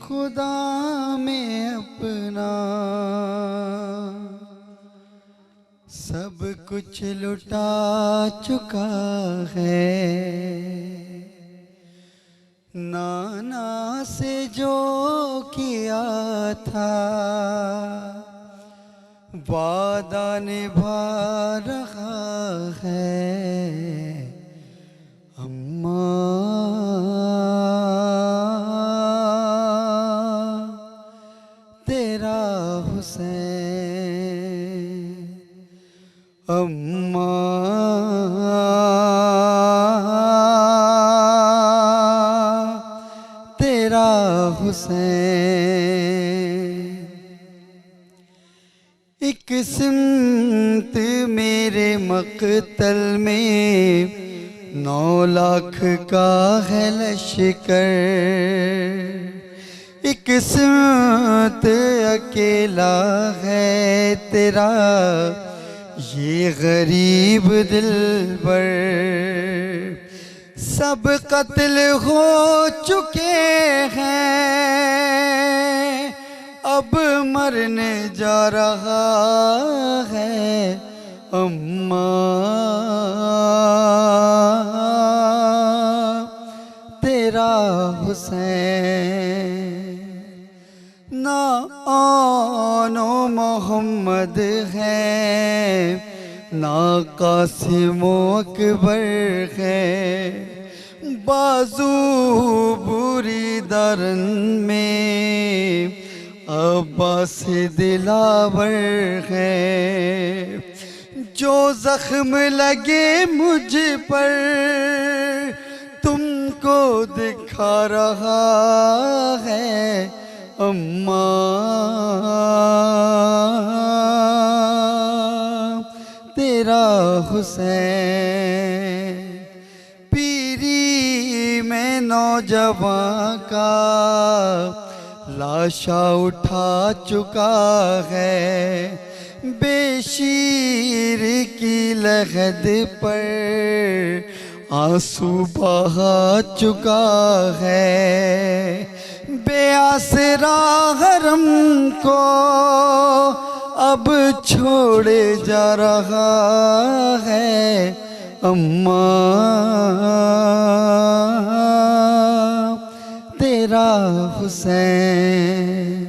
خدا میں اپنا سب کچھ لٹا چکا ہے، نانا سے جو کیا تھا وعدہ نبھا رہا ہے، تیرا حسین، تیرا حسین، ایک سمت میرے مقتل میں 9 لاکھ کا ہے لشکر، ایک سمت اکیلا ہے تیرا یہ غریب دل بر، سب قتل ہو چکے ہیں اب مرنے جا رہا ہے اماں تیرا حسین، نہ آن و محمد ہے نہ قاسم و اکبر ہے، بازو بری درن میں عباس دلاور ہے، جو زخم لگے مجھ پر تم کو دکھا رہا ہے اماں تیرا حسین، پیری میں نوجوان کا لاشا اٹھا چکا ہے، بے شیر کی لحد پر آنسو بہا چکا ہے، بے آسرا حرم کو اب چھوڑے جا رہا ہے اماں تیرا حسین،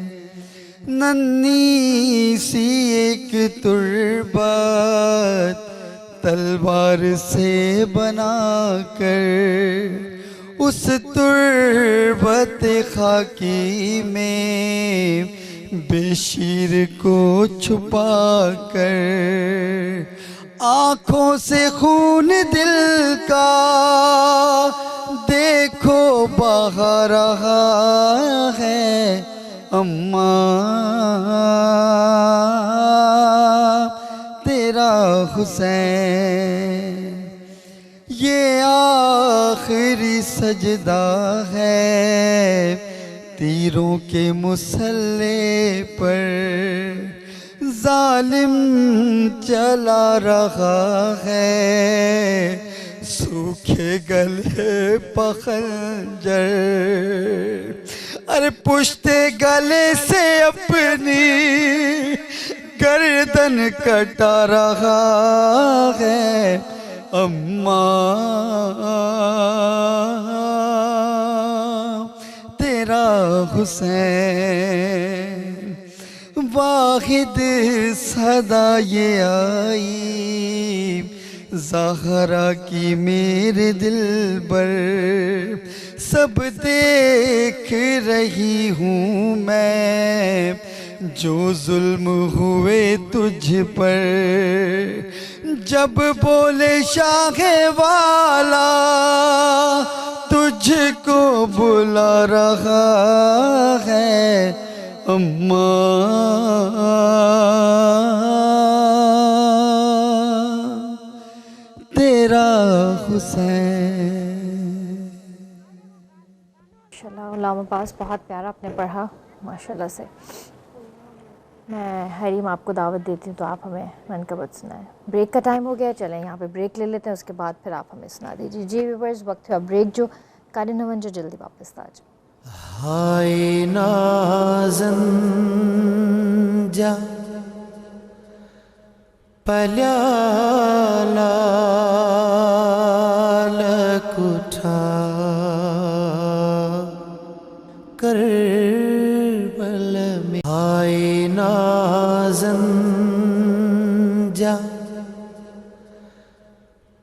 ننھی سی ایک تربت تلوار سے بنا کر، اس تربت خاکی میں بے شیر کو چھپا کر، آنکھوں سے خون دل کا دیکھو بہا رہا ہے اماں تیرا حسین، یہ آخری سجدہ ہے تیروں کے مسلح پر، ظالم چلا رہا ہے سوکھے گلے پخنجر، ارے پشتے گلے سے اپنی گردن کٹا رہا ہے اماں تیرا حسین، واحد صدا یہ آئی زہرا کی میرے دل پر، سب دیکھ رہی ہوں میں جو ظلم ہوئے تجھ پر، جب بولے شاہ والا تجھ کو بلا رہا ہے اماں تیرا حسین۔ ماشاءاللہ علامہ عباس بہت پیارا آپ نے پڑھا ماشاءاللہ سے۔ میں حریم آپ کو دعوت دیتی ہوں تو آپ ہمیں منقبت سنائیں۔ بریک کا ٹائم ہو گیا، چلیں یہاں پہ بریک لے لیتے ہیں، اس کے بعد پھر آپ ہمیں سنا دیجیے۔ جی ویورز وقت ہے بریک جو قاری نون جو جلدی واپس آ جائے۔ ہائے نازن جا پلیالا لکھا کربل میں، ہائے نازن جا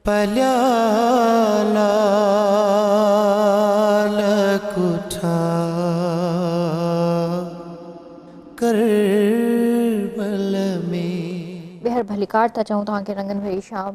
پلیالا لکھا کربل میں۔ بہر بھلیکار تا چاہوں تاں کہ رنگن بھئی شام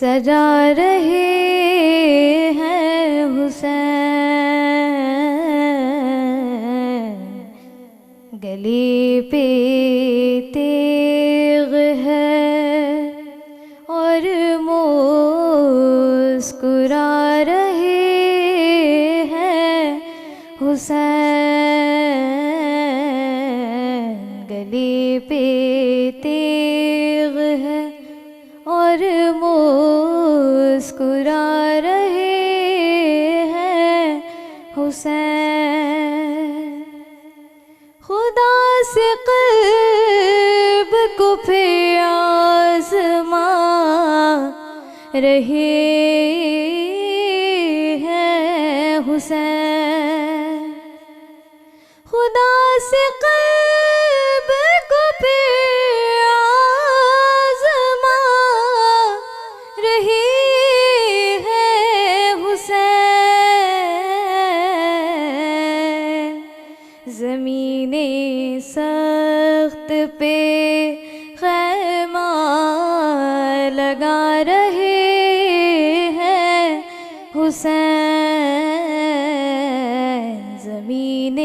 سجا رہے ہیں حسین، گلے پہ تیغ ہے اور مسکرا رہے ہیں حسین، گلے پہ تیغ ہے اور مسکرا رہے ہیں حسین، خدا سے قلب کو پھر آزما رہے ہیں حسین، خدا سے قلب کو پھر آزما رہے ہیں حسین، زمین سخت پہ خیمہ لگا رہے ہیں حسین، زمین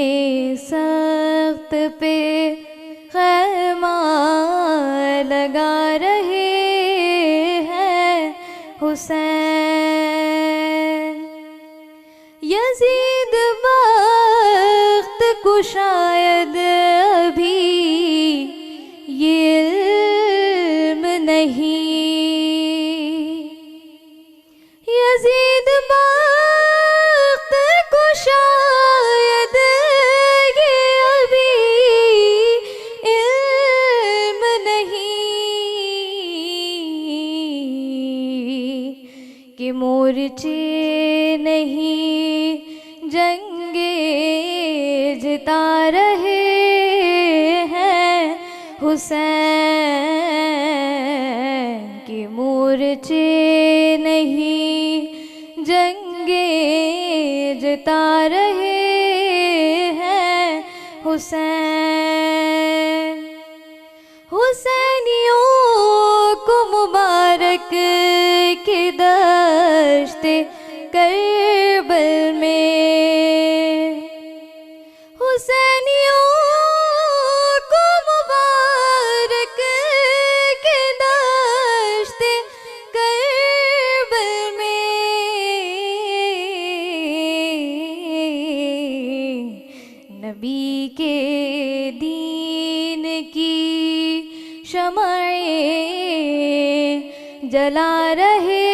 سخت پہ خیمہ لگا رہے ہیں حسین، یزید بخت کو شاید ابھی یہ علم نہیں، یزید بخت کو شاید یہ ابھی علم نہیں کہ مورچے نہیں جنگیں جتا رہے ہیں حسین، کہ مورچے نہیں جنگیں جتا رہے ہیں حسین، حسینیوں کو مبارک کی دشت کربل میں، حسینیوں کو مبارک کی دشت کربل میں، نبی کے دین کی شمعیں جلا رہے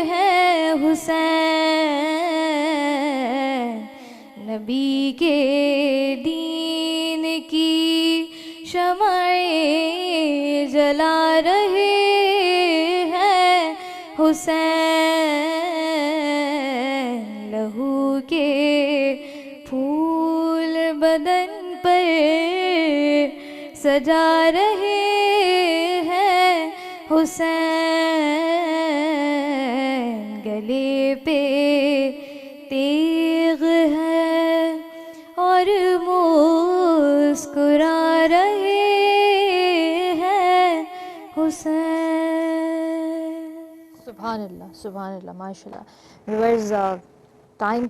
ہیں حسین، نبی کے دین کی شمعیں جلا رہے ہیں حسین، لہو کے پھول بدن پر سجا رہے ہیں حسین، گلے پہ تیغ ہے اور مسکرا رہے ہیں حسین۔ سبحان اللہ سبحان اللہ ماشاء اللہ۔ ویورز ٹائم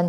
1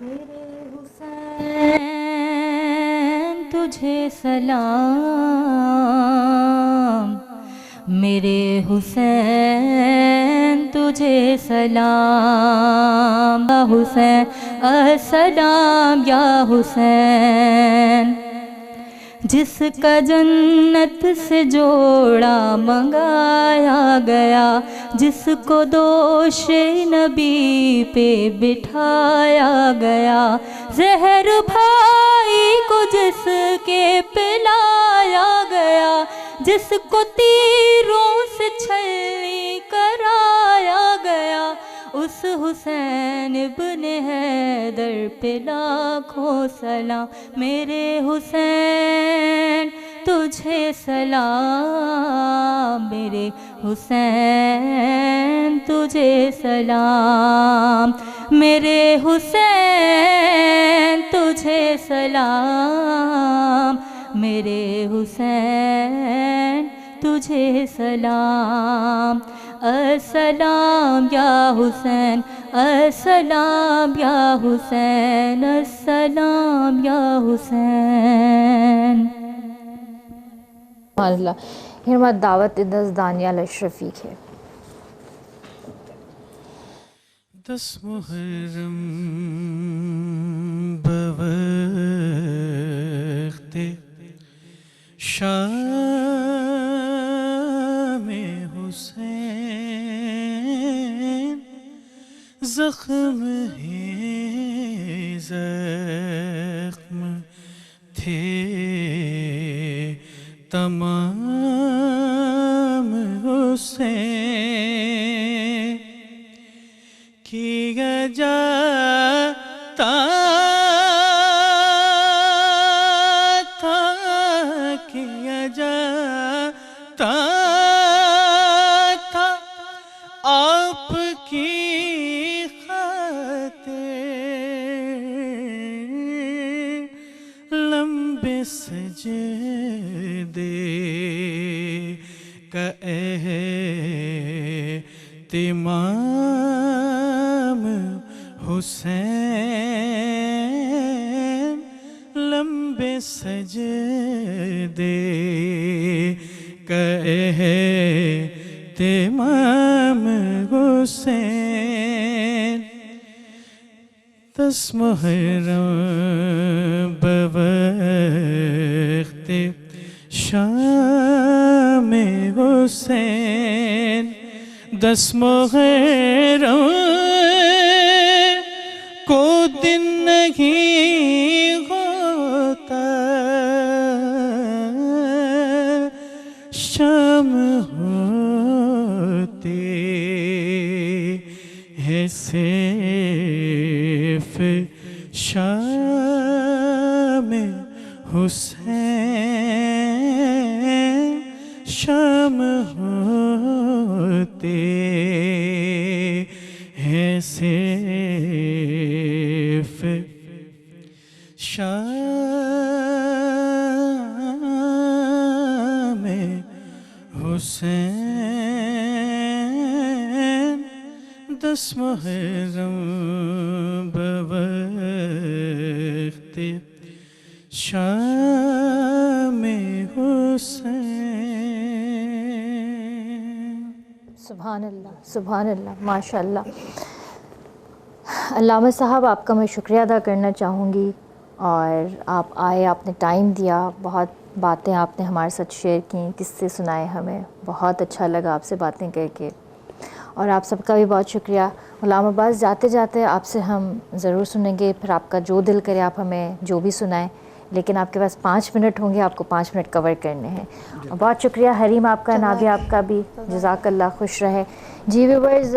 میرے حسین تجھے سلام، میرے حسین تجھے سلام، یا حسین السلام یا حسین، جس کا جنت سے جوڑا منگایا گیا، جس کو دوش نبی پہ بٹھایا گیا، زہر بھائی کو جس کے پلایا گیا، جس کو تیروں سے چھلنی کرایا گیا، اس حسین ابن حیدر پہ لاکھوں سلام۔ میرے حسین تجھے سلام میرے حسین تجھے سلام میرے حسین تجھے سلام میرے حسین تجھے سلام السلام یا حسین السلام یا حسین السلام یا حسین. سبحان اللہ. ہمت دعوت دس دانیال اشرفی ہے. 10 محرم بوقت شام حسین زخم ہی زخم تھے تمام حسین کیا جاتا تھا کیا جاتا تھا آپ کی خاطر لمبے سجدے کا اہتمام حسین لمبے سجدے کا اہتمام حسین 10 محرم بوقت شام حسین 10 محرم کو دن نہیں ہوتا شام ہوتے ہے صرف شام حسین شام ہوتے ہیں صرف شام حسین 10 محرم بوقت شام حسین. سبحان اللہ سبحان اللہ ماشاء اللہ. علامہ صاحب آپ کا میں شکریہ ادا کرنا چاہوں گی، اور آپ آئے، آپ نے ٹائم دیا، بہت باتیں آپ نے ہمارے ساتھ شیئر کی، قصے سنائے ہمیں، بہت اچھا لگا آپ سے باتیں کر کے، اور آپ سب کا بھی بہت شکریہ. غلام عباس جاتے جاتے آپ سے ہم ضرور سنیں گے، پھر آپ کا جو دل کرے آپ ہمیں جو بھی سنائیں، لیکن آپ کے پاس 5 منٹ ہوں گے، آپ کو 5 منٹ کور کرنے ہیں. بہت شکریہ حریم آپ کا، نابیہ آپ کا بھی، جزاک اللہ، خوش رہے. جی ویورز،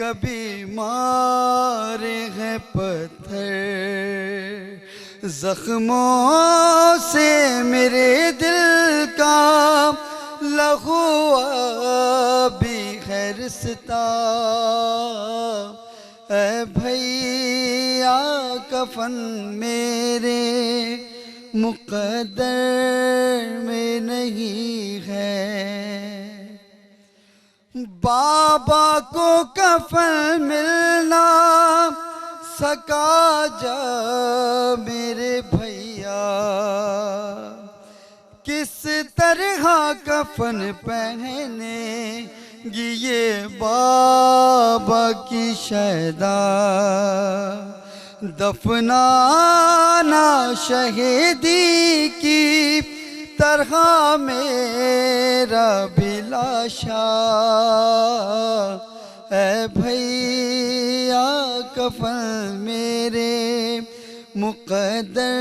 کبھی مارے ہیں پتھر، زخموں سے میرے دل کا لہو بھی ہے رستا، اے بھیا کفن میرے مقدر میں نہیں ہے، بابا کو کفن ملنا سکا جا میرے بھیا، کس طرح کفن پہنے گی یہ بابا کی شیدا، دفنانا شہیدی کی طرح میرا بھی لاشا، اے بھیا کفن میرے مقدر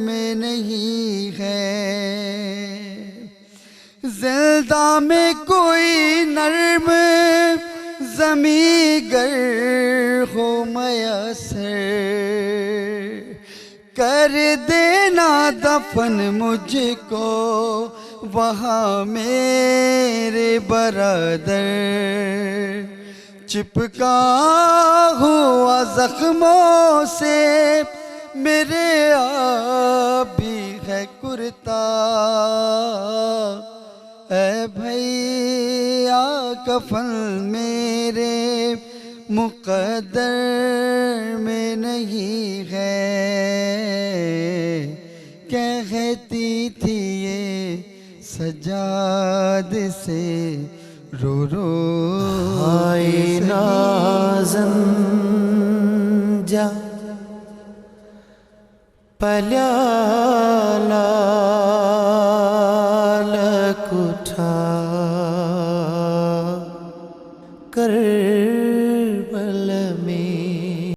میں نہیں ہے، زندہ میں کوئی نرم زمیں گر ہو میسر، کر دینا دفن مجھ کو وہاں میرے برادر، چپکا ہوا زخموں سے میرے بھی ہے کرتا، اے بھیا کفن میرے مقدر میں نہیں ہے، کہتی تھی یہ سجاد سے رو رو ہائے نازن جا پلیالا